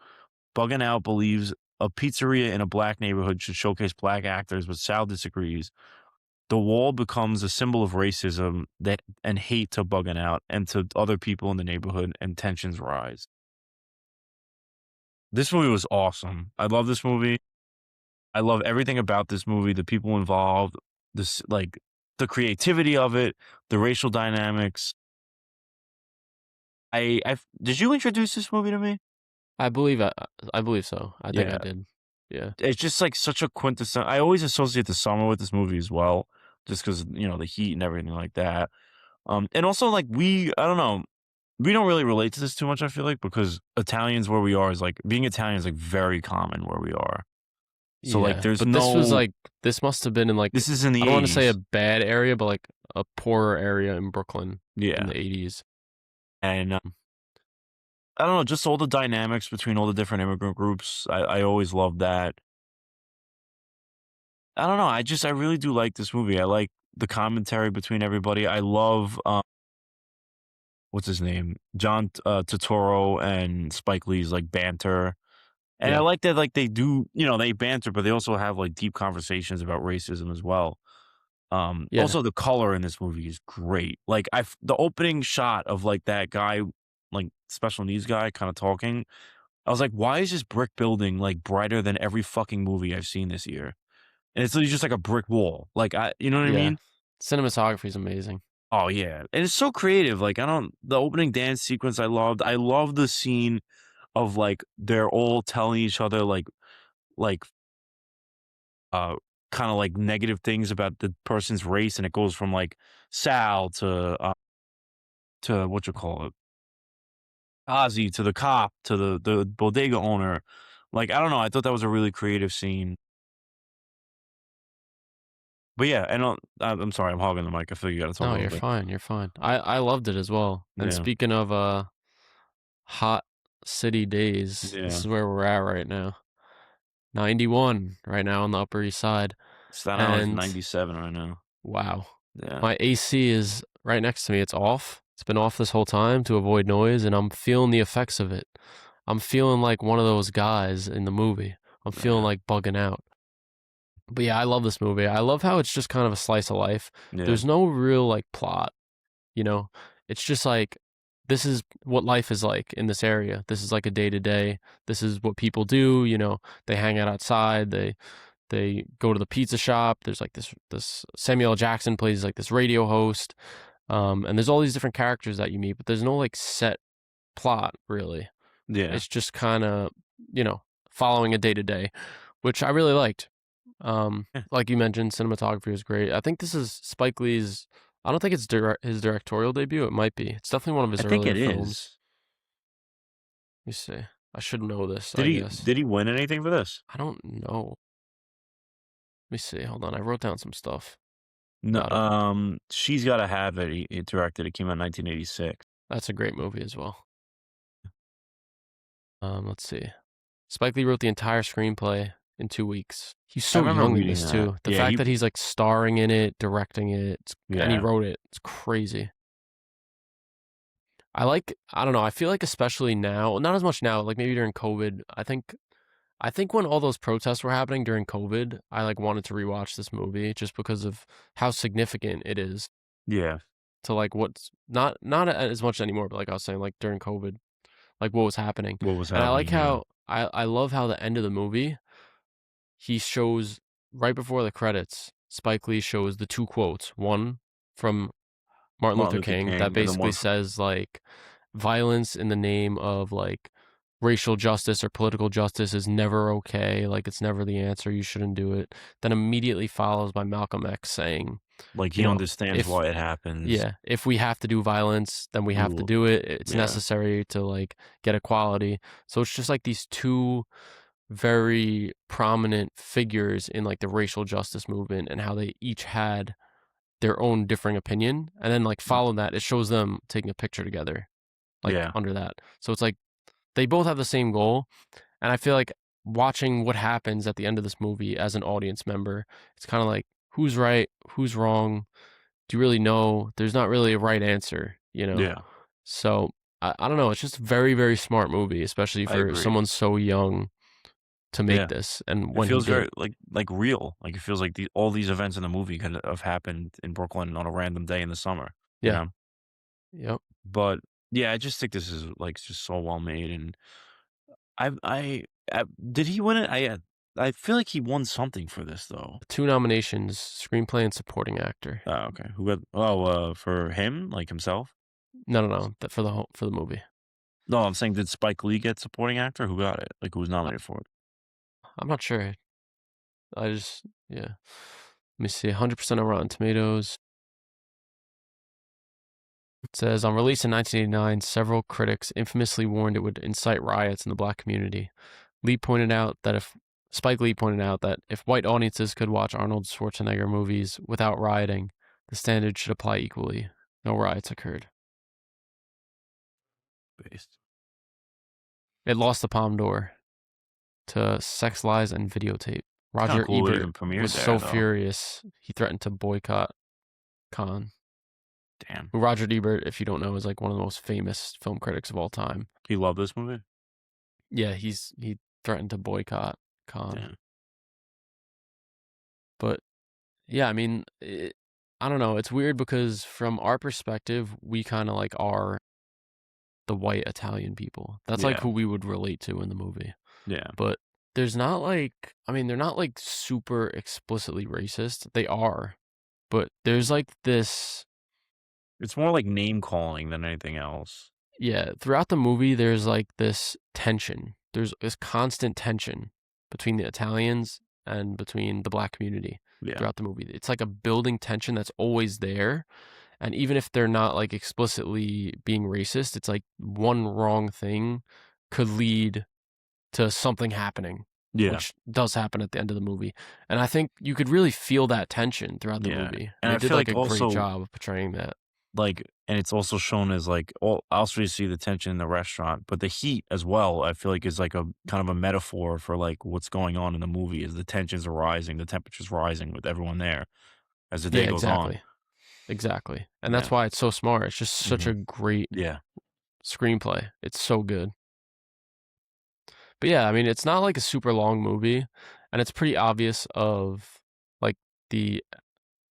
Bugging Out believes a pizzeria in a black neighborhood should showcase black actors, but Sal disagrees. The wall becomes a symbol of racism that and hate to Bugging Out and to other people in the neighborhood, and tensions rise. This movie was awesome. I love this movie. I love everything about this movie, the people involved, this like the creativity of it, the racial dynamics. I did you introduce this movie to me? I believe I believe so. I think I Yeah. did. Yeah. It's just like such a quintessential. I always associate the summer with this movie as well, just because the heat and everything like that. And also like I don't know, we don't really relate to this too much. I feel like because Italians where we are is like being Italian is like very common where we are. So like Yeah. there's But this was no. like this must have been in like This is in I the don't want to say a 80s. bad area, but like a poorer area in Brooklyn in Yeah, the 80s. and I don't know, just all the dynamics between all the different immigrant groups. I always loved that. I don't know. I really do like this movie. I like the commentary between everybody. I love what's his name, John Turturro and Spike Lee's like banter, and I Yeah. like that like they do they banter, but they also have like deep conversations about racism as well. Yeah. Also the color in this movie is great. Like the opening shot of like that guy, like special needs guy, kind of talking. I was like, why is this brick building like brighter than every fucking movie I've seen this year? And it's literally just like a brick wall. Like you know what I Yeah. mean? Cinematography is amazing. Oh yeah, and it's so creative. Like the opening dance sequence I loved. I love the scene of like they're all telling each other like uh kind of like negative things about the person's race, and it goes from like Sal to what you call it, Ozzy to the cop to the bodega owner. Like I don't know. I thought that was a really creative scene. But yeah, and I'm sorry, I'm hogging the mic. I feel you got to talk a No, little you're bit. fine. You're fine. I loved it as well. And Yeah, speaking of hot city days, this yeah. is where we're at right now. 91 right now on the Upper East Side. Staten Island's And 97 right now. wow. Yeah, My AC is right next to me. It's off. It's been off this whole time to avoid noise, and I'm feeling the effects of it. I'm feeling like one of those guys in the movie. I'm feeling yeah, like bugging out. But yeah, I love this movie. I love how it's just kind of a slice of life. yeah, There's no real like plot, you know? It's just like this is what life is like in this area. This is like a day to day. This is what people do, They hang out outside, they go to the pizza shop. There's like this Samuel L. Jackson plays like this radio host. And there's all these different characters that you meet, but there's no like set plot really. yeah. It's just kind of, following a day to day, which I really liked. Yeah. Like you mentioned, cinematography was great. I think this is Spike Lee's. I don't think it's his directorial debut. It might be. It's definitely one of I his think earlier it films. is. Let me see. I should know this, Did I he guess. did he win anything for this? I don't know. Let me see. Hold on. I wrote down some stuff No, about it. She's Gotta Have It. He directed. It came out in 1986. That's a great movie as well. Let's see. Spike Lee wrote the entire screenplay in 2 weeks. He's I so remember young in reading this that. too. The Yeah, fact that he's like starring in it, directing it, and he yeah, wrote it, it's crazy. I don't know, I feel like especially now, not as much now, like maybe during COVID, I think when all those protests were happening during COVID, I like wanted to rewatch this movie just because of how significant it is yeah. to like what's not as much anymore, but like I was saying, like during COVID, like what was happening. What was And I like happening? Yeah. how I love how the end of the movie, he shows right before the credits, Spike Lee shows the two quotes. One from Martin Martin Luther Luther King that King, and then basically one. says like violence in the name of like racial justice or political justice is never okay. Like it's never the answer. You shouldn't do it. Then immediately follows by Malcolm X saying Like, You he know, understands if why it happens. yeah, if we have to do violence, then we have to Ooh, do it. It's yeah, necessary to like get equality. So it's just like these two very prominent figures in like the racial justice movement and how they each had their own differing opinion. And then like mm, follow that, it shows them taking a picture together, like yeah, under that. So it's like they both have the same goal. And I feel like watching what happens at the end of this movie as an audience member, it's kind of like who's right, who's wrong. Do you really know? There's not really a right answer, you know? yeah, So I don't know. It's just a very, very smart movie, especially I for agree. someone so young to make Yeah. this and It when he feels very did. real. Like, it feels like all these events in the movie could have happened in Brooklyn on a random day in the summer, you Yeah. know? Yep. But, yeah, I just think this is, like, just so well made, and I did he win it? I feel like he won something for this, though. 2 nominations, screenplay and supporting actor. Oh, okay. For him? Like, himself? No, no, no, for the whole for the movie. No, I'm saying, did Spike Lee get supporting actor? Who got it? Like, who was I nominated for it? I'm not sure. I just yeah. Let me see, 100% on Rotten Tomatoes. It says, on release in 1989, several critics infamously warned it would incite riots in the black community. Lee pointed out that if Spike Lee pointed out that if white audiences could watch Arnold Schwarzenegger movies without rioting, the standard should apply equally. No riots occurred. Based. It lost the Palme d'Or to Sex, Lies, and Videotape. It's kinda Roger cool it Ebert even premiered was there, so though. furious, he threatened to boycott Cannes. Damn. Roger Ebert, if you don't know, is like one of the most famous film critics of all time. He loved this movie? Yeah, he threatened to boycott Cannes. Damn. But yeah, I mean, I don't know. It's weird because from our perspective, we kind of like are the white Italian people. That's like Yeah. who we would relate to in the movie. Yeah. But there's not like, I mean, they're not like super explicitly racist. They are, but there's like this, It's more like name calling than anything else. yeah, throughout the movie, there's like this tension. There's this constant tension between the Italians and between the black community Yeah. throughout the movie. It's like a building tension that's always there. And even if they're not like explicitly being racist, it's like one wrong thing could lead to something happening, Yeah. which does happen at the end of the movie. And I think you could really feel that tension throughout the Yeah. movie. And And they I did feel like like a great also, job of portraying that. like, and it's also shown as like, all also you see the tension in the restaurant, but the heat as well, I feel like is like a kind of a metaphor for like what's going on in the movie is the tensions are rising, the temperature's rising with everyone there as the day Yeah, goes on. exactly. Exactly. And Yeah. that's why it's so smart. It's just such Hmm. a great Yeah. screenplay. It's so good. But yeah, I mean, it's not like a super long movie, and it's pretty obvious of like the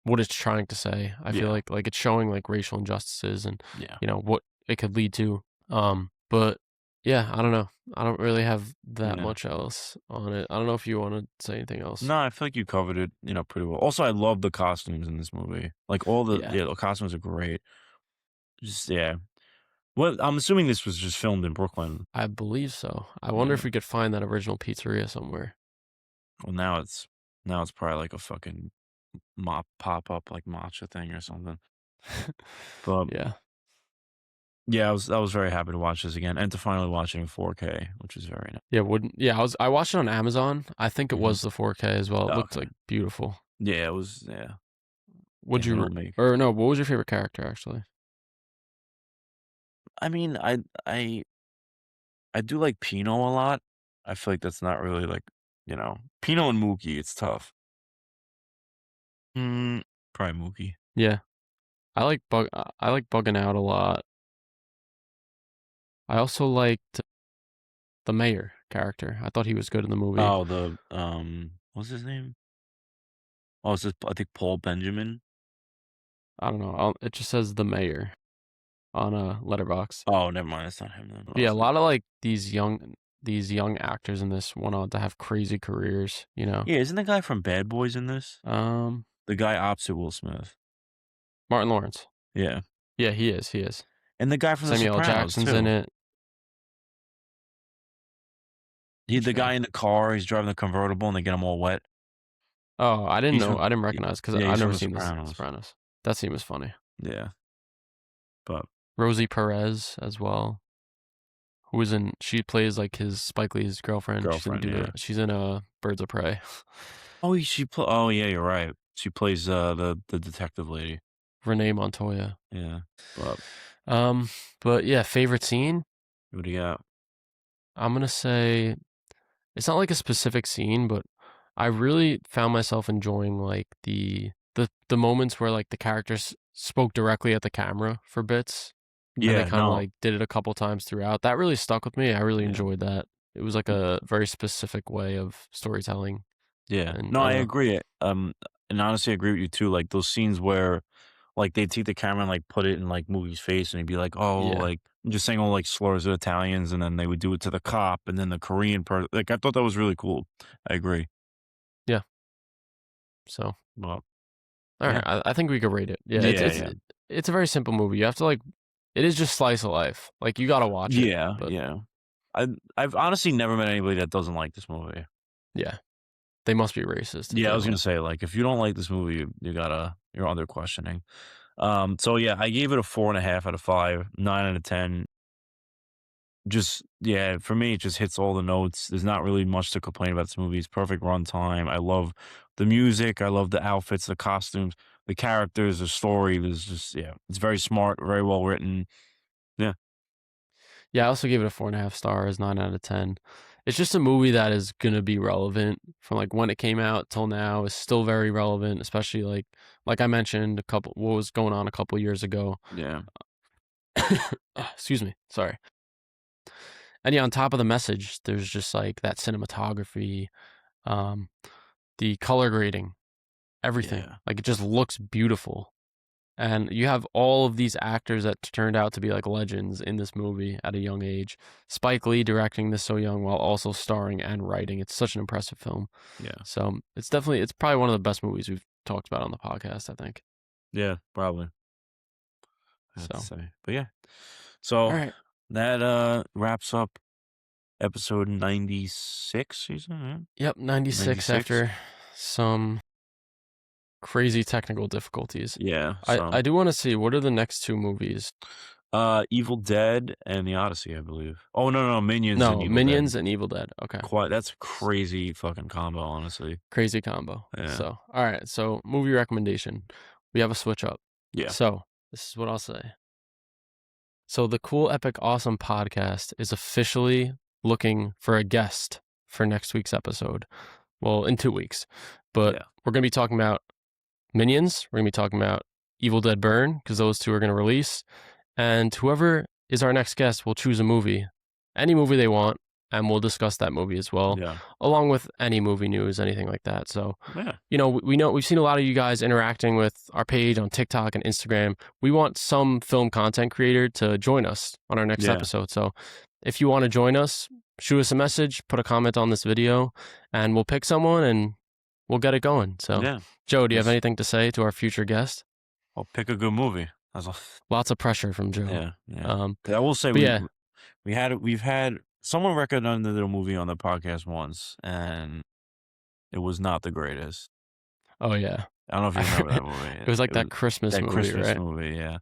what it's trying to say. I feel Yeah. like it's showing like racial injustices and Yeah. you know what it could lead to. But yeah, I don't know. I don't really have that Yeah. much else on it. I don't know if you want to say anything else. No, I feel like you covered it, pretty well. Also, I love the costumes in this movie. Like all Yeah, the costumes are great. Just yeah. Well, I'm assuming this was just filmed in Brooklyn. I believe so. I wonder Yeah. if we could find that original pizzeria somewhere. Well, now it's probably like a fucking pop up like matcha thing or something. But Yeah. yeah, I was very happy to watch this again and to finally watch it in 4K, which is very nice. Yeah, wouldn't yeah, I watched it on Amazon. I think it Hmm. was the 4K as well. It looked Okay. like beautiful. Yeah, it was. Yeah, Would in the you remake. or no, what was your favorite character actually? I mean, I I do like Pino a lot. I feel like that's not really like Pino and Mookie. It's tough. Mm, probably Mookie. Yeah. I like bugging out a lot. I also liked the mayor character. I thought he was good in the movie. Oh, what's his name? Oh, it's just I think Paul Benjamin. I don't know. It just says the mayor on a letterbox. Oh, never mind. That's not him then. Yeah, a lot of like these young actors in this went on to have crazy careers, you know. Yeah, isn't the guy from Bad Boys in this? Um, The guy opposite Will Smith. Martin Lawrence. Yeah, Yeah, he is. He is. and the guy from The Samuel L. Sopranos Jackson's in too. it. The Which guy guy? in the car. He's driving the convertible, and they get him all wet. Oh, I didn't He's know. from I didn't recognize because yeah, I've he's never from The seen this Sopranos. Sopranos. That scene was funny. Yeah, but Rosie Perez as well, who was in. She plays like his Spike Lee's girlfriend. girlfriend, yeah. She's in Birds of Prey. Oh, yeah, you're right. She plays, the detective lady. Renee Montoya. Yeah, but Um, but yeah, favorite scene. what do you got? I'm gonna say it's not like a specific scene, but I really found myself enjoying like the moments where like the characters spoke directly at the camera for bits, and they Yeah, kind of no, like did it a couple times throughout. That really stuck with me. I really yeah. enjoyed that. It was like a very specific way of storytelling, Yeah. and No, I I don't know. agree. And honestly, I agree with you too. Like those scenes where, like, they'd take the camera and like put it in like movie's face, and he'd be like, "Oh, Yeah, like just saying all like slurs of Italians," and then they would do it to the cop, and then the Korean person. Like, I thought that was really cool. I agree. yeah. So Well, all right, yeah, I think we could rate it. Yeah, yeah, yeah, it's a very simple movie. You have to like, it is just slice of life. Like you gotta watch it, yeah, but yeah. I've honestly never met anybody that doesn't like this movie. yeah, they must be racist if Yeah, they I was don't. gonna say like if you don't like this movie, you gotta you're under questioning. So yeah, I gave it a 4.5 out of 5, 9 out of 10. Just yeah, for me, it just hits all the notes. There's not really much to complain about this movie. It's perfect runtime. I love the music. I love the outfits, the costumes, the characters, the story. There's just yeah, it's very smart, very well written. Yeah, Yeah, I also gave it a 4.5 stars, 9 out of 10. It's just a movie that is gonna be relevant from like when it came out till now. Is still very relevant, especially like I mentioned a couple what was going on a couple years ago. yeah, Excuse me, sorry. And yeah, on top of the message, there's just like that cinematography, um, the color grading, everything. yeah, Like it just looks beautiful. And you have all of these actors that turned out to be like legends in this movie at a young age. Spike Lee directing this so young while also starring and writing. It's such an impressive film. yeah, So it's probably one of the best movies we've talked about on the podcast, I think. yeah. Probably, I have to So, say. But yeah, all so right. that wraps up episode 96 season. Yeah? Yep, 96 96. after some crazy technical difficulties. Yeah. I So do want to see what are the next two movies. Evil Dead and The Odyssey, I believe. Oh no, Minions and No, Evil Dead. Minions and Evil Dead. Okay. Quite that's a crazy fucking combo, honestly. Crazy combo. Yeah. So, all right. So, movie recommendation. We have a switch up. Yeah. So, this is what I'll say. So, the Cool Epic Awesome podcast is officially looking for a guest for next week's episode. Well, in 2 weeks. But Yeah. we're going to be talking about Minions. We're going to be talking about Evil Dead Burn because those two are going to release. And whoever is our next guest will choose a movie, any movie they want, and we'll discuss that movie as well, Yeah. along with any movie news, anything like that. So, Yeah. we know we've seen a lot of you guys interacting with our page on TikTok and Instagram. We want some film content creator to join us on our next Yeah. episode. So, if you want to join us, shoot us a message, put a comment on this video, and we'll pick someone and we'll get it going. So, Yeah. Joe, do you have Yes. anything to say to our future guest? I'll pick a good movie. That's all. Lots of pressure from Joe. Yeah. Yeah. Um, 'Cause I will say but yeah, we've had someone recommended a movie on the podcast once, and it was not the greatest. oh yeah, I don't know if you remember that movie. it was like It was that Christmas that movie, Christmas right? movie. Yeah.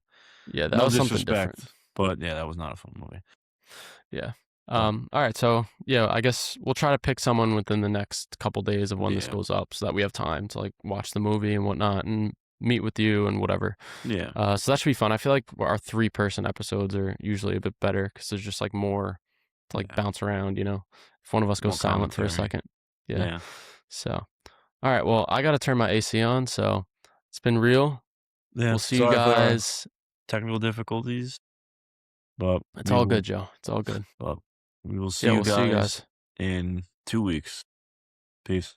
Yeah, that No was something different. disrespect, but yeah, that was not a fun movie. Yeah. But All right. So yeah, I guess we'll try to pick someone within the next couple days of when this yeah. goes up, so that we have time to like watch the movie and whatnot, and meet with you and whatever. Yeah. So that should be fun. I feel like our 3-person episodes are usually a bit better because there's just like more to like Yeah. bounce around. If one of us More goes silent for a commentary. second. Yeah. Yeah. So all right. Well, I got to turn my AC on. So it's been real. Yeah. We'll see you Sorry for our guys. technical difficulties, but It's all good, Joe. It's all good. but we will see Yeah, you we'll see you guys guys. in 2 weeks. Peace.